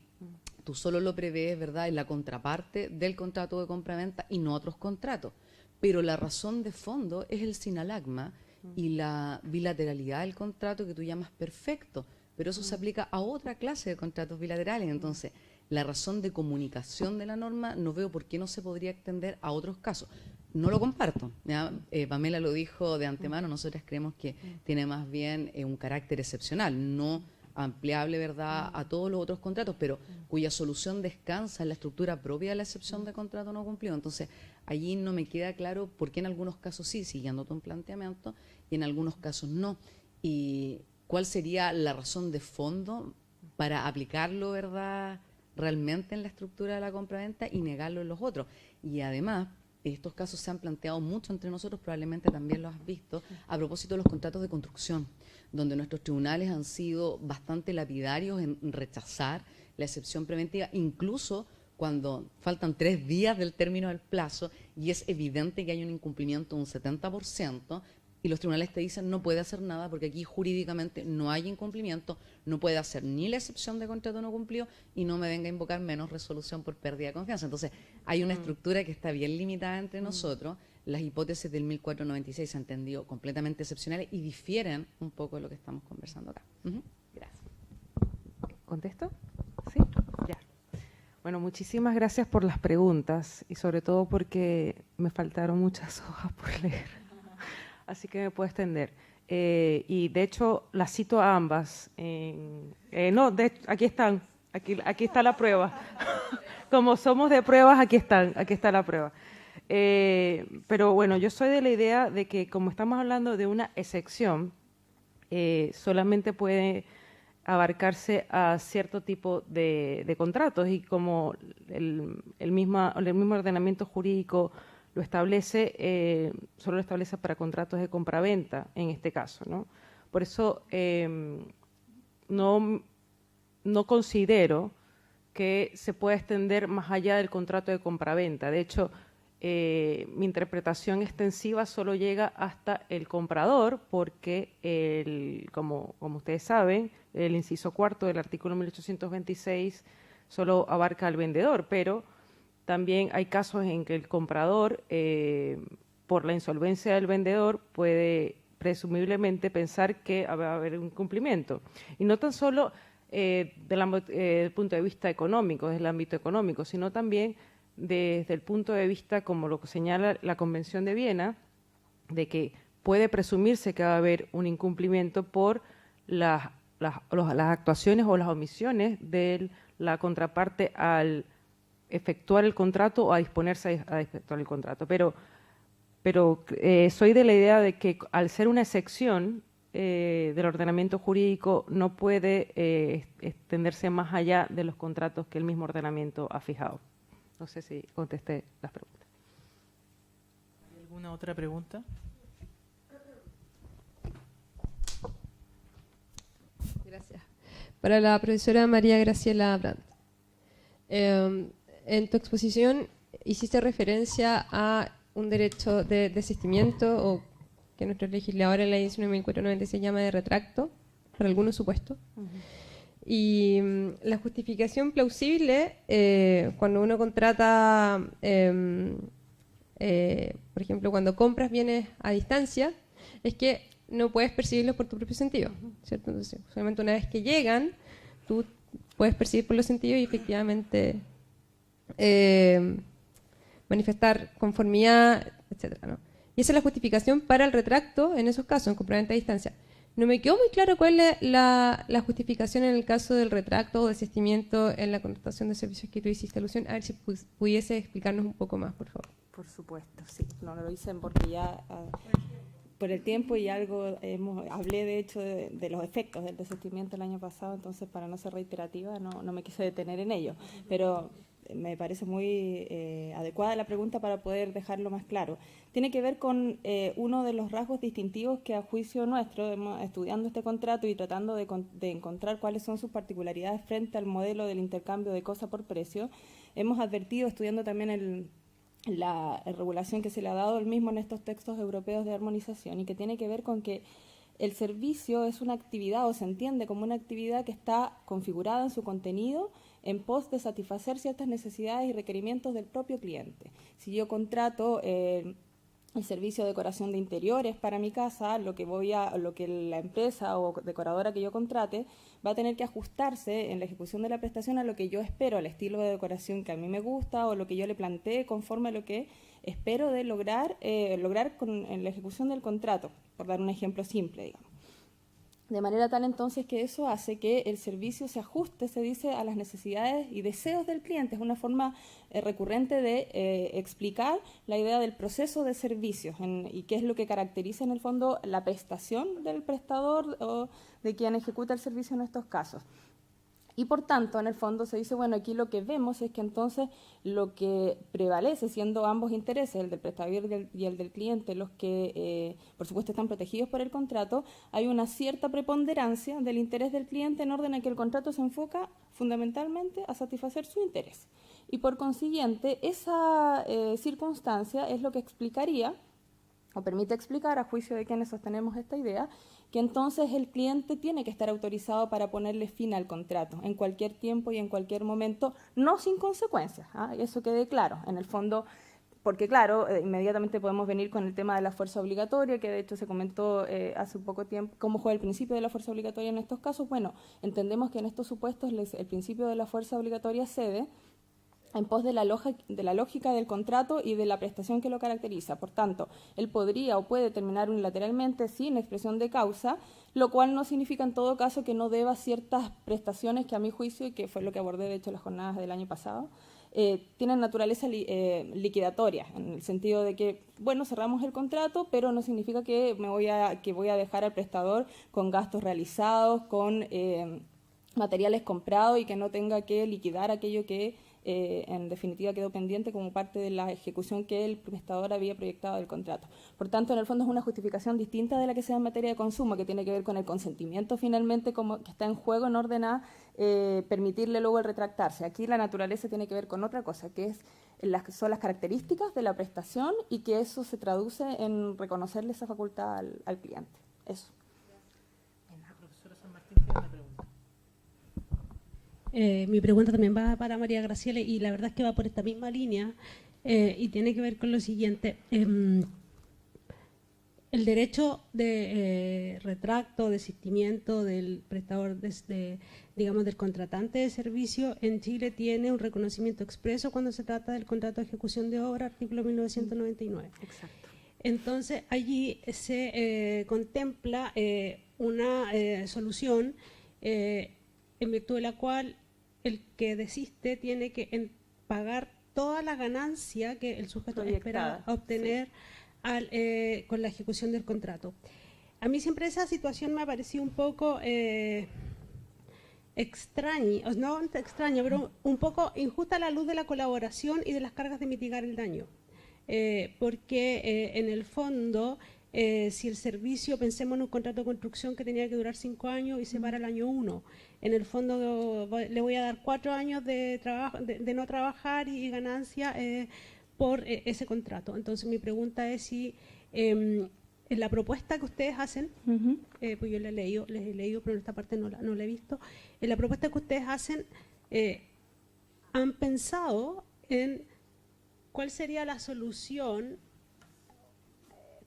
tú solo lo prevés, ¿verdad?, en la contraparte del contrato de compraventa y no otros contratos. Pero la razón de fondo es el sinalagma y la bilateralidad del contrato que tú llamas perfecto, pero eso se aplica a otra clase de contratos bilaterales. Entonces, la razón de comunicación de la norma no veo por qué no se podría extender a otros casos. no lo comparto. ¿Ya? Pamela lo dijo de antemano, nosotras creemos que tiene más bien un carácter excepcional, no ampliable, ¿verdad?, a todos los otros contratos, pero cuya solución descansa en la estructura propia de la excepción de contrato no cumplido. Entonces, allí no me queda claro por qué en algunos casos sí, siguiendo tu planteamiento, y en algunos casos no. Y cuál sería la razón de fondo para aplicarlo, ¿verdad?, realmente en la estructura de la compraventa y negarlo en los otros. Y además, estos casos se han planteado mucho entre nosotros, probablemente también lo has visto, a propósito de los contratos de construcción, donde nuestros tribunales han sido bastante lapidarios en rechazar la excepción preventiva, incluso cuando faltan 3 días del término del plazo y es evidente que hay un incumplimiento de un 70%, y los tribunales te dicen no puede hacer nada porque aquí jurídicamente no hay incumplimiento, no puede hacer ni la excepción de contrato no cumplido y no me venga a invocar menos resolución por pérdida de confianza. Entonces, hay una estructura que está bien limitada entre nosotros. Las hipótesis del 1496 se han entendido completamente excepcionales y difieren un poco de lo que estamos conversando acá. Gracias.
¿Contesto? Sí, ya. Bueno, muchísimas gracias por las preguntas y sobre todo porque me faltaron muchas hojas por leer. Así que me puedo extender. Y de hecho, las cito a ambas. Aquí están. Aquí está la prueba. Como somos de pruebas, aquí está la prueba. Pero bueno, yo soy de la idea de que como estamos hablando de una excepción, solamente puede abarcarse a cierto tipo de contratos y como el mismo ordenamiento jurídico lo establece, solo lo establece para contratos de compraventa en este caso, ¿no? Por eso no considero que se pueda extender más allá del contrato de compraventa. De hecho, mi interpretación extensiva solo llega hasta el comprador porque, como ustedes saben, el inciso 4 del artículo 1826 solo abarca al vendedor, pero también hay casos en que el comprador, por la insolvencia del vendedor, puede presumiblemente pensar que va a haber un incumplimiento. Y no tan solo desde el punto de vista económico, desde el ámbito económico, sino también desde el punto de vista, como lo que señala la Convención de Viena, de que puede presumirse que va a haber un incumplimiento por las actuaciones o las omisiones de la contraparte al efectuar el contrato o a disponerse a efectuar el contrato. Pero soy de la idea de que al ser una excepción del ordenamiento jurídico no puede extenderse más allá de los contratos que el mismo ordenamiento ha fijado. No sé si contesté las preguntas.
¿Hay alguna otra pregunta?
Gracias. Para la profesora María Graciela Brandt. En tu exposición hiciste referencia a un derecho de desistimiento o que nuestro legislador en la ley 19.490 se llama de retracto para algunos supuestos. Y la justificación plausible cuando uno contrata, por ejemplo, cuando compras bienes a distancia, es que no puedes percibirlos por tu propio sentido, ¿cierto? Entonces, solamente una vez que llegan, tú puedes percibir por los sentidos y efectivamente manifestar conformidad, etcétera, ¿no? Y esa es la justificación para el retracto en esos casos, en compraventa a distancia. No me quedó muy claro cuál es la justificación en el caso del retracto o desistimiento en la contratación de servicios que tú hiciste alusión. A ver si pudiese explicarnos un poco más, por favor.
Por supuesto, sí. No lo hice porque ya por el tiempo y algo hablé de hecho de los efectos del desistimiento el año pasado, entonces para no ser reiterativa no me quise detener en ello. Pero me parece muy adecuada la pregunta para poder dejarlo más claro. Tiene que ver con uno de los rasgos distintivos que a juicio nuestro, estudiando este contrato y tratando de encontrar cuáles son sus particularidades frente al modelo del intercambio de cosa por precio, hemos advertido, estudiando también la regulación que se le ha dado el mismo en estos textos europeos de armonización y que tiene que ver con que el servicio es una actividad o se entiende como una actividad que está configurada en su contenido en pos de satisfacer ciertas necesidades y requerimientos del propio cliente. Si yo contrato el servicio de decoración de interiores para mi casa, lo que la empresa o decoradora que yo contrate va a tener que ajustarse en la ejecución de la prestación a lo que yo espero, al estilo de decoración que a mí me gusta o lo que yo le plantee conforme a lo que espero de lograr en la ejecución del contrato, por dar un ejemplo simple, digamos. De manera tal entonces que eso hace que el servicio se ajuste, se dice, a las necesidades y deseos del cliente. Es una forma recurrente de explicar la idea del proceso de servicios y qué es lo que caracteriza en el fondo la prestación del prestador o de quien ejecuta el servicio en estos casos. Y por tanto, en el fondo se dice, bueno, aquí lo que vemos es que entonces lo que prevalece, siendo ambos intereses, el del prestador y el del cliente, los que por supuesto están protegidos por el contrato, hay una cierta preponderancia del interés del cliente en orden a que el contrato se enfoca fundamentalmente a satisfacer su interés. Y por consiguiente, esa circunstancia es lo que explicaría, o permite explicar, a juicio de quienes sostenemos esta idea, que entonces el cliente tiene que estar autorizado para ponerle fin al contrato en cualquier tiempo y en cualquier momento, no sin consecuencias, eso quede claro, en el fondo, porque claro, inmediatamente podemos venir con el tema de la fuerza obligatoria, que de hecho se comentó hace un poco tiempo, cómo juega el principio de la fuerza obligatoria en estos casos. Bueno, entendemos que en estos supuestos el principio de la fuerza obligatoria cede en pos de la lógica del contrato y de la prestación que lo caracteriza. Por tanto, él podría o puede terminar unilateralmente sin expresión de causa, lo cual no significa en todo caso que no deba ciertas prestaciones que a mi juicio, y que fue lo que abordé de hecho en las jornadas del año pasado, tienen naturaleza liquidatoria, en el sentido de que, bueno, cerramos el contrato, pero no significa que voy a dejar al prestador con gastos realizados, con materiales comprados y que no tenga que liquidar aquello que en definitiva quedó pendiente como parte de la ejecución que el prestador había proyectado del contrato. Por tanto, en el fondo es una justificación distinta de la que se da en materia de consumo, que tiene que ver con el consentimiento finalmente como que está en juego en orden a permitirle luego el retractarse. Aquí la naturaleza tiene que ver con otra cosa, que son las características de la prestación y que eso se traduce en reconocerle esa facultad al cliente. Eso.
La profesora San Martín tiene una pregunta.
Mi pregunta también va para María Graciela y la verdad es que va por esta misma línea y tiene que ver con lo siguiente. El derecho de retracto, desistimiento del prestador, digamos, del contratante de servicio en Chile tiene un reconocimiento expreso cuando se trata del contrato de ejecución de obra, artículo 1999.
Exacto.
Entonces, allí se contempla una solución en virtud de la cual el que desiste tiene que pagar toda la ganancia que el sujeto espera obtener con la ejecución del contrato. A mí siempre esa situación me ha parecido un poco extraña, no extraña, pero un poco injusta a la luz de la colaboración y de las cargas de mitigar el daño. Porque en el fondo, si el servicio, pensemos en un contrato de construcción que tenía que durar 5 años y se para el año 1, en el fondo le voy a dar 4 años de no trabajar y ganancia por ese contrato. Entonces mi pregunta es si en la propuesta que ustedes hacen, pues yo les he leído, pero en esta parte no la he visto, en la propuesta que ustedes hacen, ¿han pensado en cuál sería la solución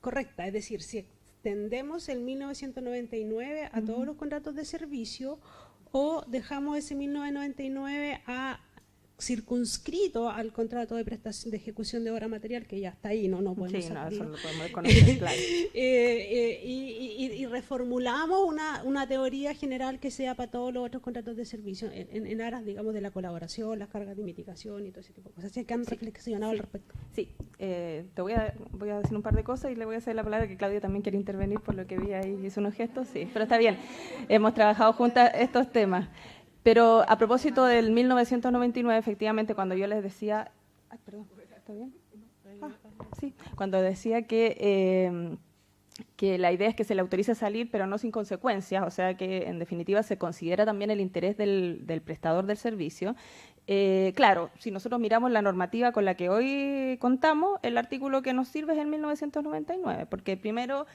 correcta? Es decir, si extendemos el 1999 a todos los contratos de servicio o dejamos ese 1999 circunscrito al contrato de prestación de ejecución de obra material, que ya está ahí, no podemos
eso
sacarlo.
lo podemos reconocer, claro.
Y reformulamos una teoría general que sea para todos los otros contratos de servicio en aras, digamos, de la colaboración, las cargas de mitigación y todo ese tipo de cosas. Así que han reflexionado al respecto.
Sí, voy a decir un par de cosas y le voy a hacer la palabra, que Claudia también quiere intervenir por lo que vi ahí, hizo unos gestos, sí, pero está bien, hemos trabajado juntas estos temas. Pero a propósito del 1999, efectivamente, cuando yo les decía... Ay, perdón, ¿está bien? Sí, cuando decía que la idea es que se le autorice a salir, pero no sin consecuencias, o sea que en definitiva se considera también el interés del prestador del servicio. Claro, si nosotros miramos la normativa con la que hoy contamos, el artículo que nos sirve es el 1999, porque primero,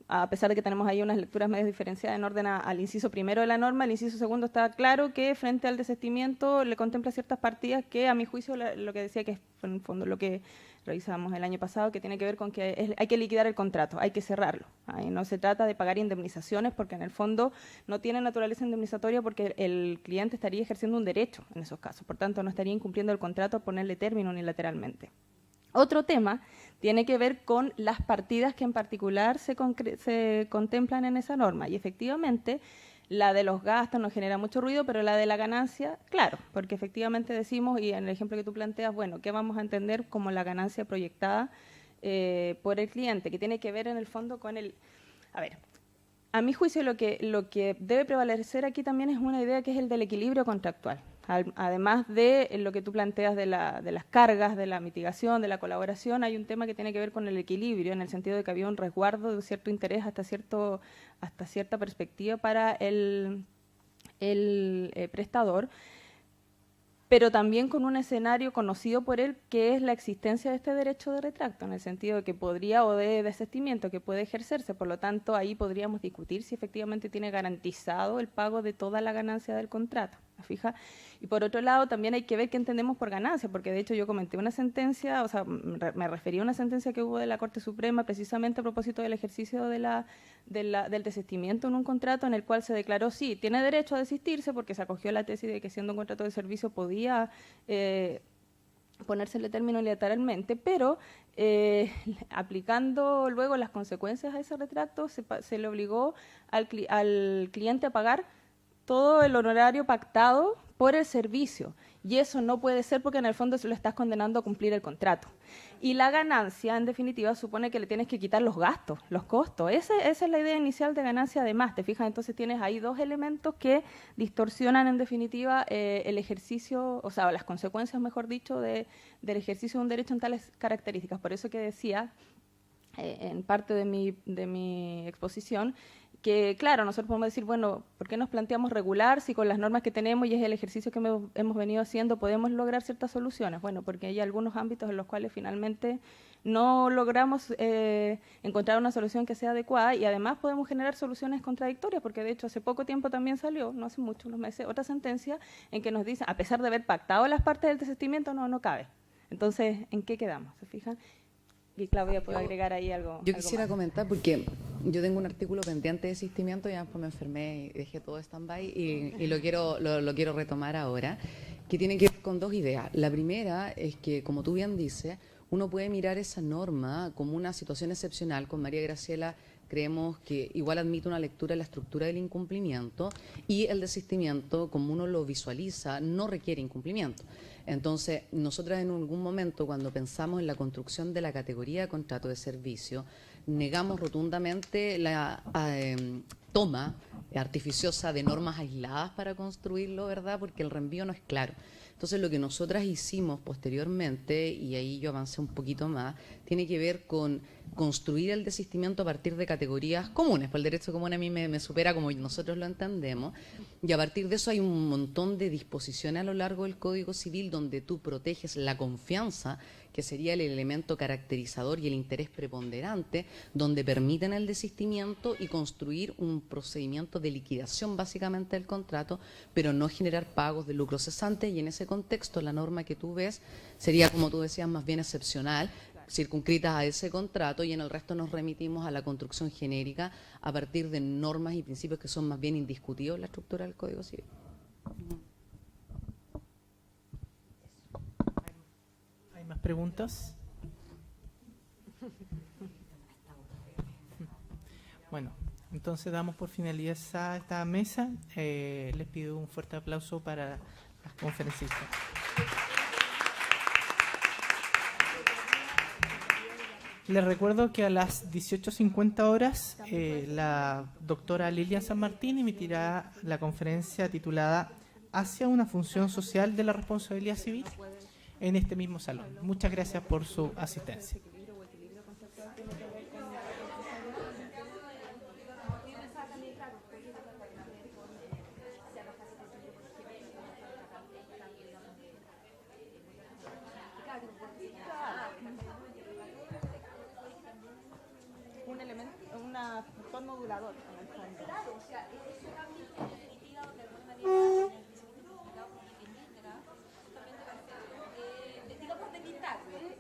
a pesar de que tenemos ahí unas lecturas medio diferenciadas en orden al inciso primero de la norma, el inciso segundo está claro que frente al desistimiento le contempla ciertas partidas que a mi juicio lo que decía, que es en el fondo lo que revisamos el año pasado, que tiene que ver con que hay que liquidar el contrato, hay que cerrarlo. Ahí no se trata de pagar indemnizaciones porque en el fondo no tiene naturaleza indemnizatoria porque el cliente estaría ejerciendo un derecho en esos casos, por tanto no estaría incumpliendo el contrato a ponerle término unilateralmente. Otro tema tiene que ver con las partidas que en particular se contemplan en esa norma. Y efectivamente, la de los gastos nos genera mucho ruido, pero la de la ganancia, claro, porque efectivamente decimos, y en el ejemplo que tú planteas, bueno, ¿qué vamos a entender como la ganancia proyectada por el cliente? Que tiene que ver en el fondo con el... A ver, a mi juicio lo que debe prevalecer aquí también es una idea que es el del equilibrio contractual. Además de lo que tú planteas de las cargas, de la mitigación, de la colaboración, hay un tema que tiene que ver con el equilibrio, en el sentido de que había un resguardo de un cierto interés hasta cierta perspectiva para el prestador, pero también con un escenario conocido por él, que es la existencia de este derecho de retracto, en el sentido de que podría, o de desistimiento, que puede ejercerse. Por lo tanto, ahí podríamos discutir si efectivamente tiene garantizado el pago de toda la ganancia del contrato. ¿Me fija? Y por otro lado, también hay que ver qué entendemos por ganancia, porque de hecho yo comenté una sentencia, o sea, me referí a una sentencia que hubo de la Corte Suprema precisamente a propósito del ejercicio del desistimiento en un contrato, en el cual se declaró, sí, tiene derecho a desistirse porque se acogió la tesis de que siendo un contrato de servicio podía ponérsele término unilateralmente, pero aplicando luego las consecuencias a ese retracto, se le obligó al cliente a pagar todo el honorario pactado por el servicio. Y eso no puede ser porque en el fondo se lo estás condenando a cumplir el contrato. Y la ganancia, en definitiva, supone que le tienes que quitar los gastos, los costos. Esa es la idea inicial de ganancia además. ¿Te fijas? Entonces tienes ahí dos elementos que distorsionan, en definitiva, el ejercicio, o sea, las consecuencias, mejor dicho, del ejercicio de un derecho en tales características. Por eso que decía, en parte de mi exposición, que claro, nosotros podemos decir, bueno, ¿por qué nos planteamos regular si con las normas que tenemos y es el ejercicio que hemos venido haciendo podemos lograr ciertas soluciones? Bueno, porque hay algunos ámbitos en los cuales finalmente no logramos encontrar una solución que sea adecuada, y además podemos generar soluciones contradictorias, porque de hecho hace poco tiempo también salió, no hace mucho, unos meses, otra sentencia en que nos dice, a pesar de haber pactado las partes del desistimiento, no cabe. Entonces, ¿en qué quedamos? ¿Se fijan? Y Claudia puede agregar ahí algo.
Yo quisiera comentar, porque yo tengo un artículo pendiente de desistimiento, y después me enfermé y dejé todo stand-by, y lo quiero retomar ahora, que tiene que ver con dos ideas. La primera es que, como tú bien dices, uno puede mirar esa norma como una situación excepcional. Con María Graciela creemos que igual admite una lectura de la estructura del incumplimiento, y el desistimiento, como uno lo visualiza, no requiere incumplimiento. Entonces, nosotras en algún momento, cuando pensamos en la construcción de la categoría de contrato de servicio, negamos rotundamente la toma artificiosa de normas aisladas para construirlo, ¿verdad? Porque el reenvío no es claro. Entonces, lo que nosotras hicimos posteriormente, y ahí yo avancé un poquito más, tiene que ver con construir el desistimiento a partir de categorías comunes, pues el derecho común a mí me supera como nosotros lo entendemos, y a partir de eso hay un montón de disposiciones a lo largo del Código Civil donde tú proteges la confianza, que sería el elemento caracterizador y el interés preponderante, donde permiten el desistimiento y construir un procedimiento de liquidación básicamente del contrato, pero no generar pagos de lucro cesante, y en ese contexto la norma que tú ves sería, como tú decías, más bien excepcional, circunscritas a ese contrato, y en el resto nos remitimos a la construcción genérica a partir de normas y principios que son más bien indiscutidos en la estructura del Código Civil.
¿Hay más preguntas? Bueno, entonces damos por finalizada esta mesa. Les pido un fuerte aplauso para las conferencistas. Les recuerdo que a las 18:50 horas la doctora Lilian San Martín emitirá la conferencia titulada Hacia una función social de la responsabilidad civil en este mismo salón. Muchas gracias por su asistencia.
Un elemento, un factor modulador en el fondo.
Claro, o sea, es un ámbito en definitiva donde de alguna manera digamos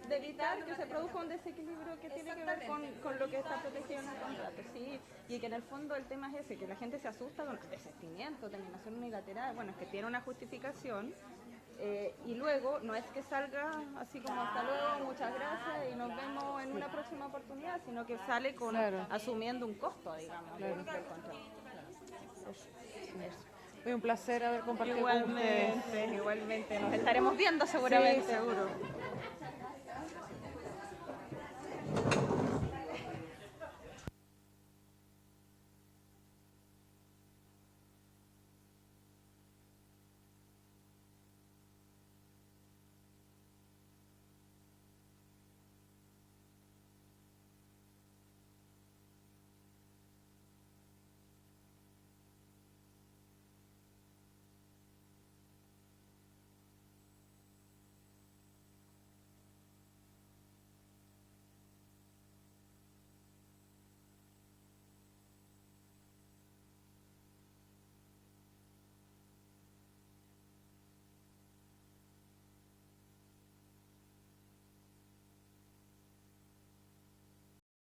de
evitar que se produzca un desequilibrio que tiene que ver con lo que está protegido en el contrato, sí, y que en el fondo el tema es ese, que la gente se asusta con el desistimiento, terminación unilateral, bueno, es que tiene una justificación, Y luego, no es que salga así como hasta luego, muchas gracias y nos vemos en una próxima oportunidad, sino que sale con asumiendo un costo, digamos, del contrato.
Fue un placer haber compartido con ustedes.
Igualmente, nos estaremos viendo seguramente.
Sí, seguro.